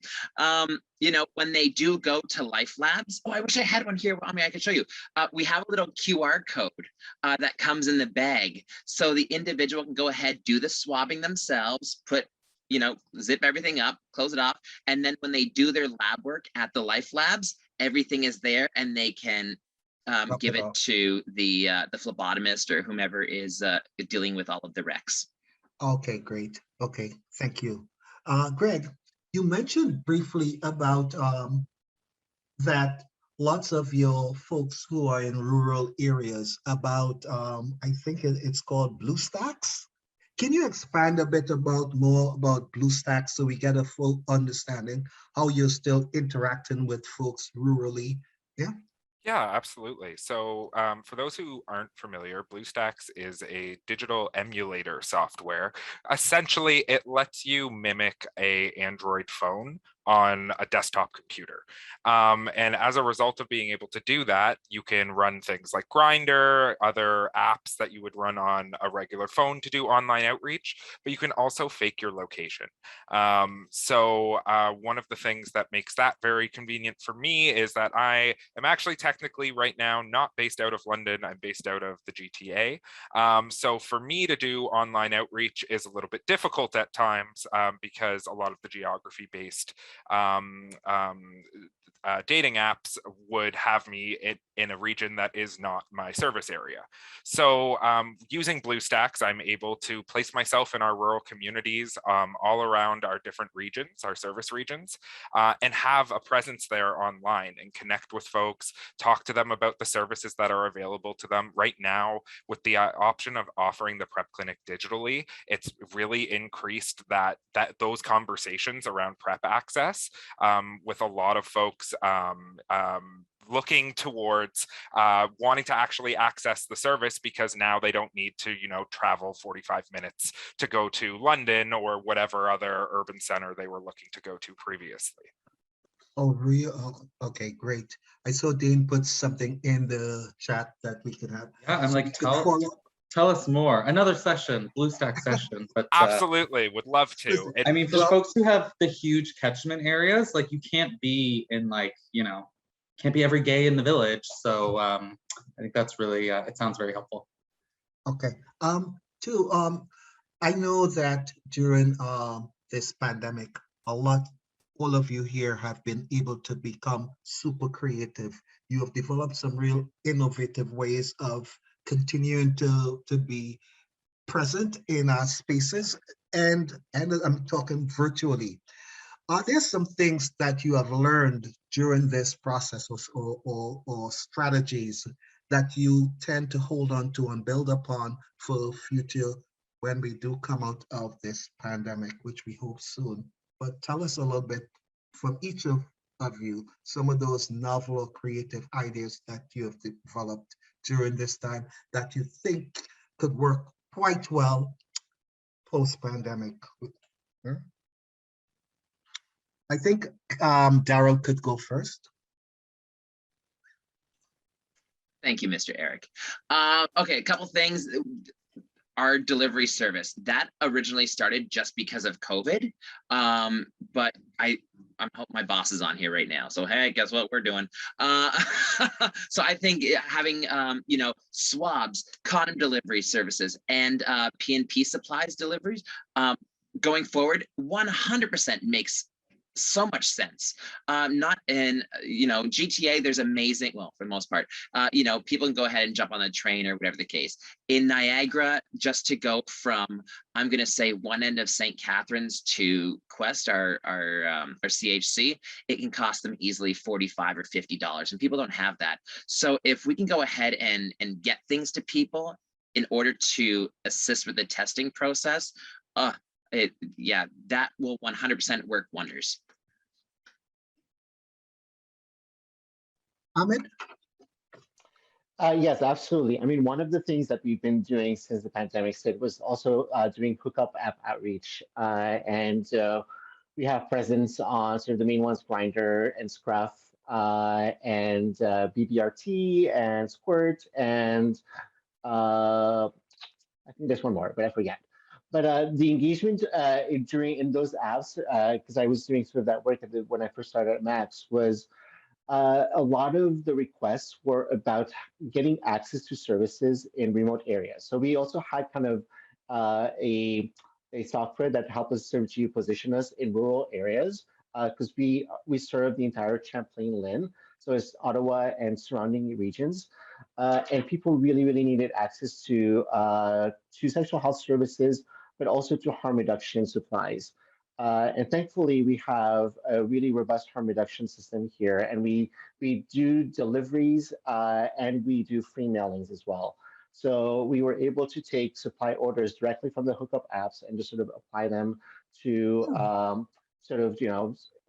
You know, when they do go to Life Labs, oh, I wish I had one here. I mean, I could show you. We have a little QR code that comes in the bag. So the individual can go ahead, do the swabbing themselves, you know, zip everything up, close it off. And then when they do their lab work at the Life Labs, everything is there and they can give it to the phlebotomist or whomever is dealing with all of the recs. Okay, great. Okay, thank you. Greg, you mentioned briefly about that lots of your folks who are in rural areas about, I think it's called BlueStacks. Can you expand a bit more about BlueStacks so we get a full understanding how you're still interacting with folks rurally? Yeah. Yeah, absolutely. So for those who aren't familiar, BlueStacks is a digital emulator software. Essentially, it lets you mimic an Android phone on a desktop computer. And as a result of being able to do that, you can run things like Grindr, other apps that you would run on a regular phone to do online outreach, but you can also fake your location. So one of the things that makes that very convenient for me is that I am actually technically right now not based out of London, I'm based out of the GTA. So for me to do online outreach is a little bit difficult at times because a lot of the geography-based dating apps would have me in a region that is not my service area. So using BlueStacks, I'm able to place myself in our rural communities all around our different regions, our service regions, and have a presence there online and connect with folks, talk to them about the services that are available to them. Right now, with the option of offering the PrEP clinic digitally, it's really increased those conversations around PrEP access with a lot of folks looking towards wanting to actually access the service because now they don't need to, you know, travel 45 minutes to go to London or whatever other urban center they were looking to go to previously. Oh, real? Okay, great. I saw Dane put something in the chat that we could have. Yeah, I'm so like, tell us more. Another session, BlueStack session. But absolutely, would love to. I mean, for folks who have the huge catchment areas, like you can't be in like, you know, can't be every gay in the village. So I think that's really, it sounds very helpful. Okay. I know that during this pandemic, all of you here have been able to become super creative. You have developed some real innovative ways of continuing to be present in our spaces, and I'm talking virtually. Are there some things that you have learned during this process or strategies that you tend to hold on to and build upon for future when we do come out of this pandemic, which we hope soon? But tell us a little bit from each of you, some of those novel or creative ideas that you have developed during this time that you think could work quite well post-pandemic. I think Daryl could go first. Thank you, Mr. Eric. Okay, a couple things. Our delivery service, that originally started just because of COVID, but I'm hoping my boss is on here right now. So hey, guess what we're doing? So I think having you know, swabs, condom delivery services, and P&P supplies deliveries going forward 100% makes so much sense. Not in, GTA, there's amazing, well, for the most part, people can go ahead and jump on the train or whatever the case. In Niagara, just to go from, I'm going to say one end of St. Catharines to Quest, our CHC, it can cost them easily $45 or $50, and people don't have that. So if we can go ahead and get things to people in order to assist with the testing process, that will 100% work wonders. Ahmed? Yes, absolutely. I mean, one of the things that we've been doing since the pandemic started was also doing hookup app outreach. We have presence on sort of the main ones, Grindr and Scruff, and BBRT and Squirt, and I think there's one more, but I forget. But the engagement in those apps, because I was doing sort of that work when I first started at Max, was a lot of the requests were about getting access to services in remote areas. So we also had kind of a software that helped us sort of geoposition us in rural areas, because we serve the entire Champlain-Lynn, so it's Ottawa and surrounding regions, and people really needed access to sexual health services, but also to harm reduction supplies. And thankfully, we have a really robust harm reduction system here, and we do deliveries and we do free mailings as well. So we were able to take supply orders directly from the hookup apps and just sort of apply them to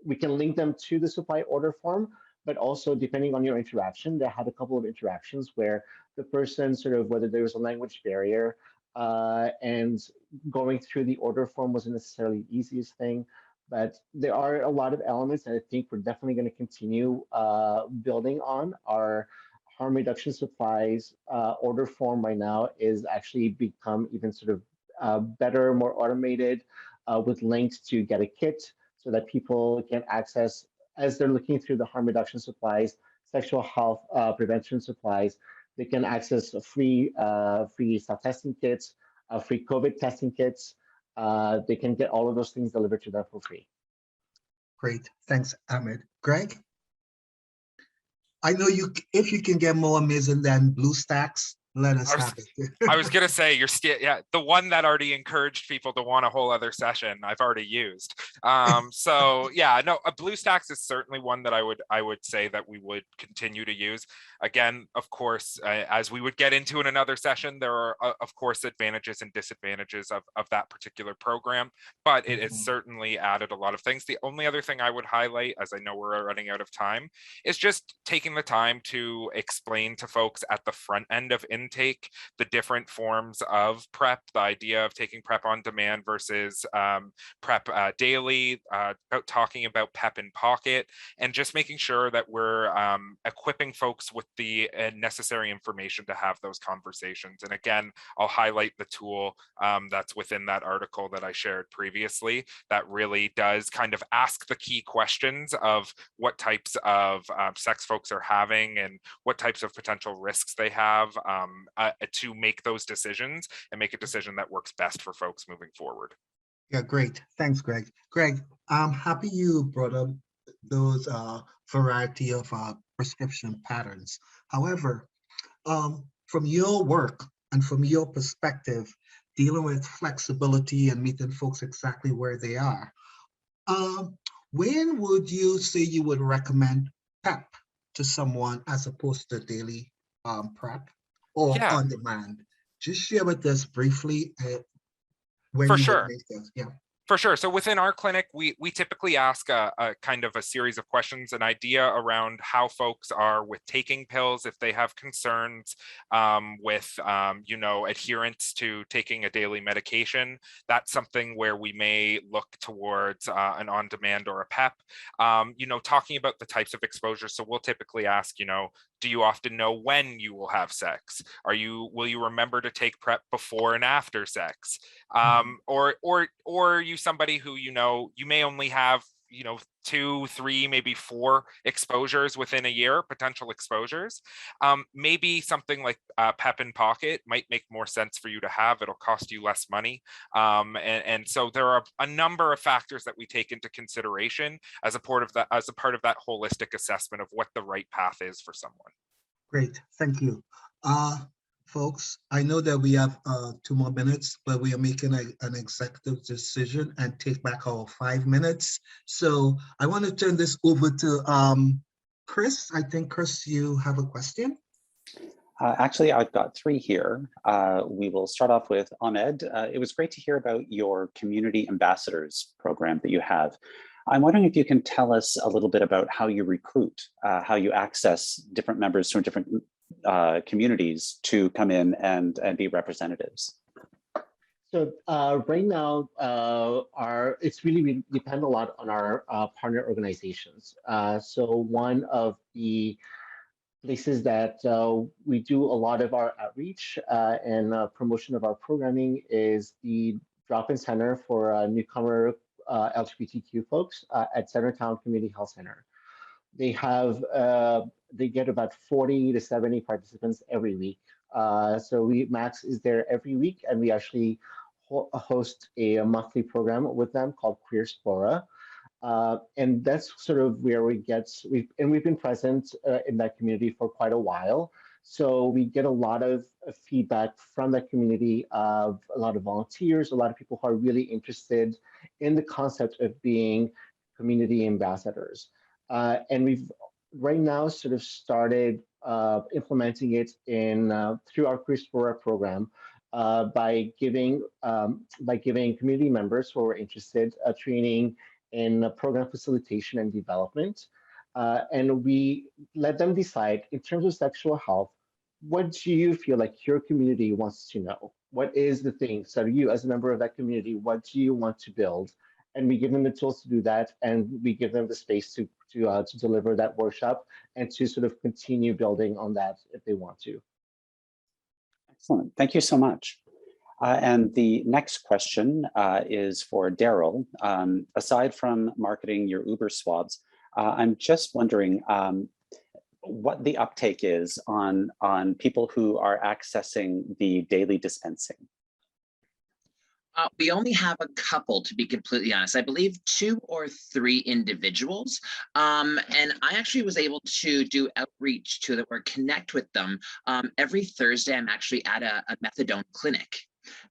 we can link them to the supply order form, but also depending on your interaction, they had a couple of interactions where the person sort of, whether there was a language barrier, and going through the order form wasn't necessarily the easiest thing, but there are a lot of elements that I think we're definitely going to continue building on. Our harm reduction supplies order form right now is actually become even sort of better, more automated, with links to get a kit so that people can access, as they're looking through the harm reduction supplies, sexual health prevention supplies, they can access free self-testing kits, free COVID testing kits. They can get all of those things delivered to them for free. Great, thanks, Ahmed. Greg? I know if you can get more amazing than BlueStacks, let us have it. I was gonna say the one that already encouraged people to want a whole other session I've already used. So yeah, no, BlueStacks is certainly one that I would say that we would continue to use. Again, of course, as we would get into in another session, there are of course advantages and disadvantages of that particular program, but it has certainly added a lot of things. The only other thing I would highlight, as I know we're running out of time, is just taking the time to explain to folks at the front end of intake the different forms of PrEP, the idea of taking PrEP on demand versus PrEP daily, talking about PEP in pocket, and just making sure that we're equipping folks with the necessary information to have those conversations. And again, I'll highlight the tool that's within that article that I shared previously that really does kind of ask the key questions of what types of sex folks are having and what types of potential risks they have to make those decisions and make a decision that works best for folks moving forward. Yeah, great. Thanks, Greg. Greg, I'm happy you brought up those variety of prescription patterns. However, from your work and from your perspective, dealing with flexibility and meeting folks exactly where they are, when would you say you would recommend PEP to someone as opposed to daily PrEP or on demand? Just share with us briefly when For you sure. would make those. Yeah. For sure. So within our clinic, we typically ask a kind of a series of questions, an idea around how folks are with taking pills, if they have concerns with, adherence to taking a daily medication. That's something where we may look towards an on-demand or a PEP. Talking about the types of exposure. So we'll typically ask, do you often know when you will have sex? Will you remember to take PrEP before and after sex? Or are you somebody who, you may only have 2, 3, maybe 4 exposures within a year, potential exposures. Maybe something like PEP in pocket might make more sense for you to have. It'll cost you less money. And so there are a number of factors that we take into consideration as a part of that holistic assessment of what the right path is for someone. Great, thank you. Folks, I know that we have 2 more minutes, but we are making an executive decision and take back our 5 minutes. So I want to turn this over to Chris. I think, Chris, you have a question? Actually, I've got 3 here. We will start off with Ahmed. It was great to hear about your community ambassadors program that you have. I'm wondering if you can tell us a little bit about how you recruit, how you access different members from different communities to come in and be representatives. So right now, we depend a lot on our partner organizations. So one of the places that we do a lot of our outreach and promotion of our programming is the drop-in center for newcomer LGBTQ folks at Centertown Community Health Center. They get about 40 to 70 participants every week. So Max is there every week, and we actually host a monthly program with them called PreExposure. And that's sort of where we've been present in that community for quite a while. So we get a lot of feedback from that community of a lot of volunteers, a lot of people who are really interested in the concept of being community ambassadors. And we've right now sort of started implementing it through our PreExposure program by giving community members who are interested training in program facilitation and development. And we let them decide, in terms of sexual health, what do you feel like your community wants to know? What is the thing? So you, as a member of that community, what do you want to build? And we give them the tools to do that, and we give them the space to deliver that workshop and to sort of continue building on that if they want to. Excellent, thank you so much. And the next question is for Daryl. Aside from marketing your Uber swabs, I'm just wondering what the uptake is on people who are accessing the daily dispensing. We only have a couple, to be completely honest. I believe 2 or 3 individuals. And I actually was able to do outreach to them or connect with them. Every Thursday, I'm actually at a methadone clinic,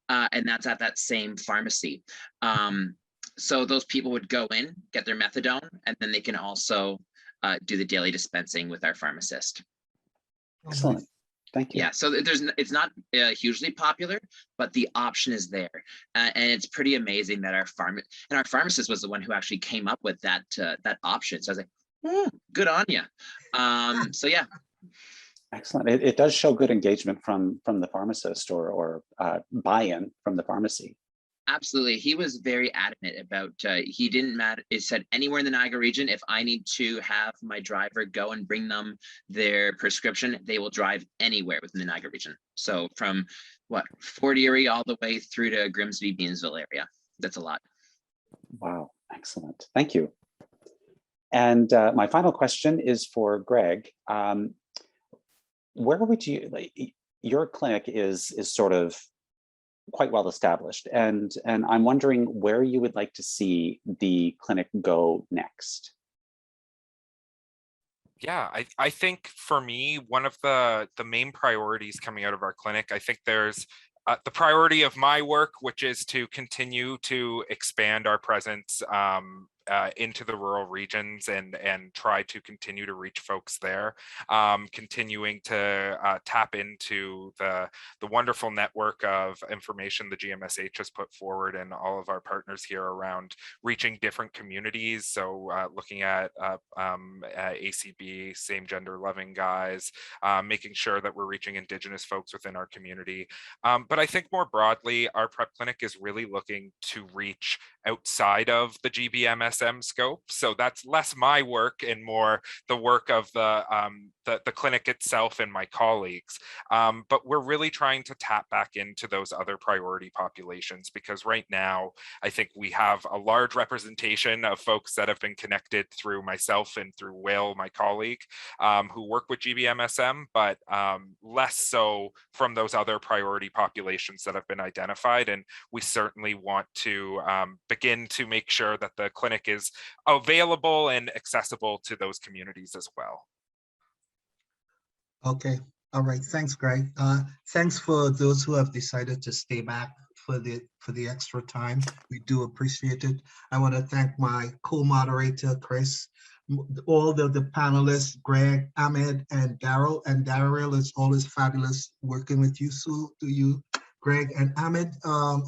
and that's at that same pharmacy. So those people would go in, get their methadone, and then they can also do the daily dispensing with our pharmacist. Excellent. Thank you. Yeah, so it's not hugely popular, but the option is there, and it's pretty amazing that our pharmacist was the one who actually came up with that option. So I was like, good on you. So yeah. Excellent. It does show good engagement from the pharmacist or buy-in from the pharmacy. Absolutely. He was very adamant about, he didn't matter. It said anywhere in the Niagara region, if I need to have my driver go and bring them their prescription, they will drive anywhere within the Niagara region. So from Fort Erie all the way through to Grimsby, Beansville area. That's a lot. Wow. Excellent. Thank you. And my final question is for Greg. Where would you, your clinic is sort of quite well established, and I'm wondering where you would like to see the clinic go next. Yeah, I think for me, one of the main priorities coming out of our clinic, I think there's the priority of my work, which is to continue to expand our presence into the rural regions and try to continue to reach folks there, continuing to tap into the wonderful network of information the GMSH has put forward and all of our partners here around reaching different communities. So looking at ACB, same gender loving guys, making sure that we're reaching Indigenous folks within our community. But I think more broadly, our PrEP clinic is really looking to reach outside of the GBMSM GBMSM scope. So that's less my work and more the work of the clinic itself and my colleagues. But we're really trying to tap back into those other priority populations, because right now, I think we have a large representation of folks that have been connected through myself and through Will, my colleague, who work with GBMSM, but less so from those other priority populations that have been identified. And we certainly want to begin to make sure that the clinic is available and accessible to those communities as well. Okay, all right, thanks, Greg. Thanks for those who have decided to stay back for the extra time. We do appreciate it. I want to thank my co-moderator, Chris, all the panelists, Greg, Ahmed, and Daryl. And Daryl, is always fabulous working with you. So to you, Greg and Ahmed,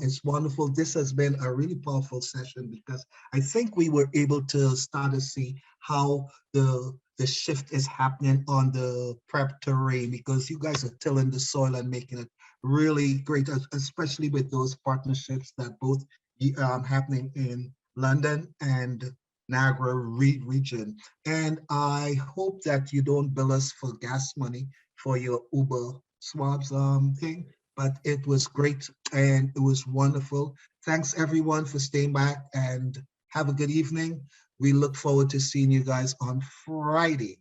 it's wonderful. This has been a really powerful session, because I think we were able to start to see how the shift is happening on the PrEP terrain, because you guys are tilling the soil and making it really great, especially with those partnerships that both happening in London and Niagara region. And I hope that you don't bill us for gas money for your Uber swabs thing, but it was great and it was wonderful. Thanks everyone for staying back, and have a good evening. We look forward to seeing you guys on Friday.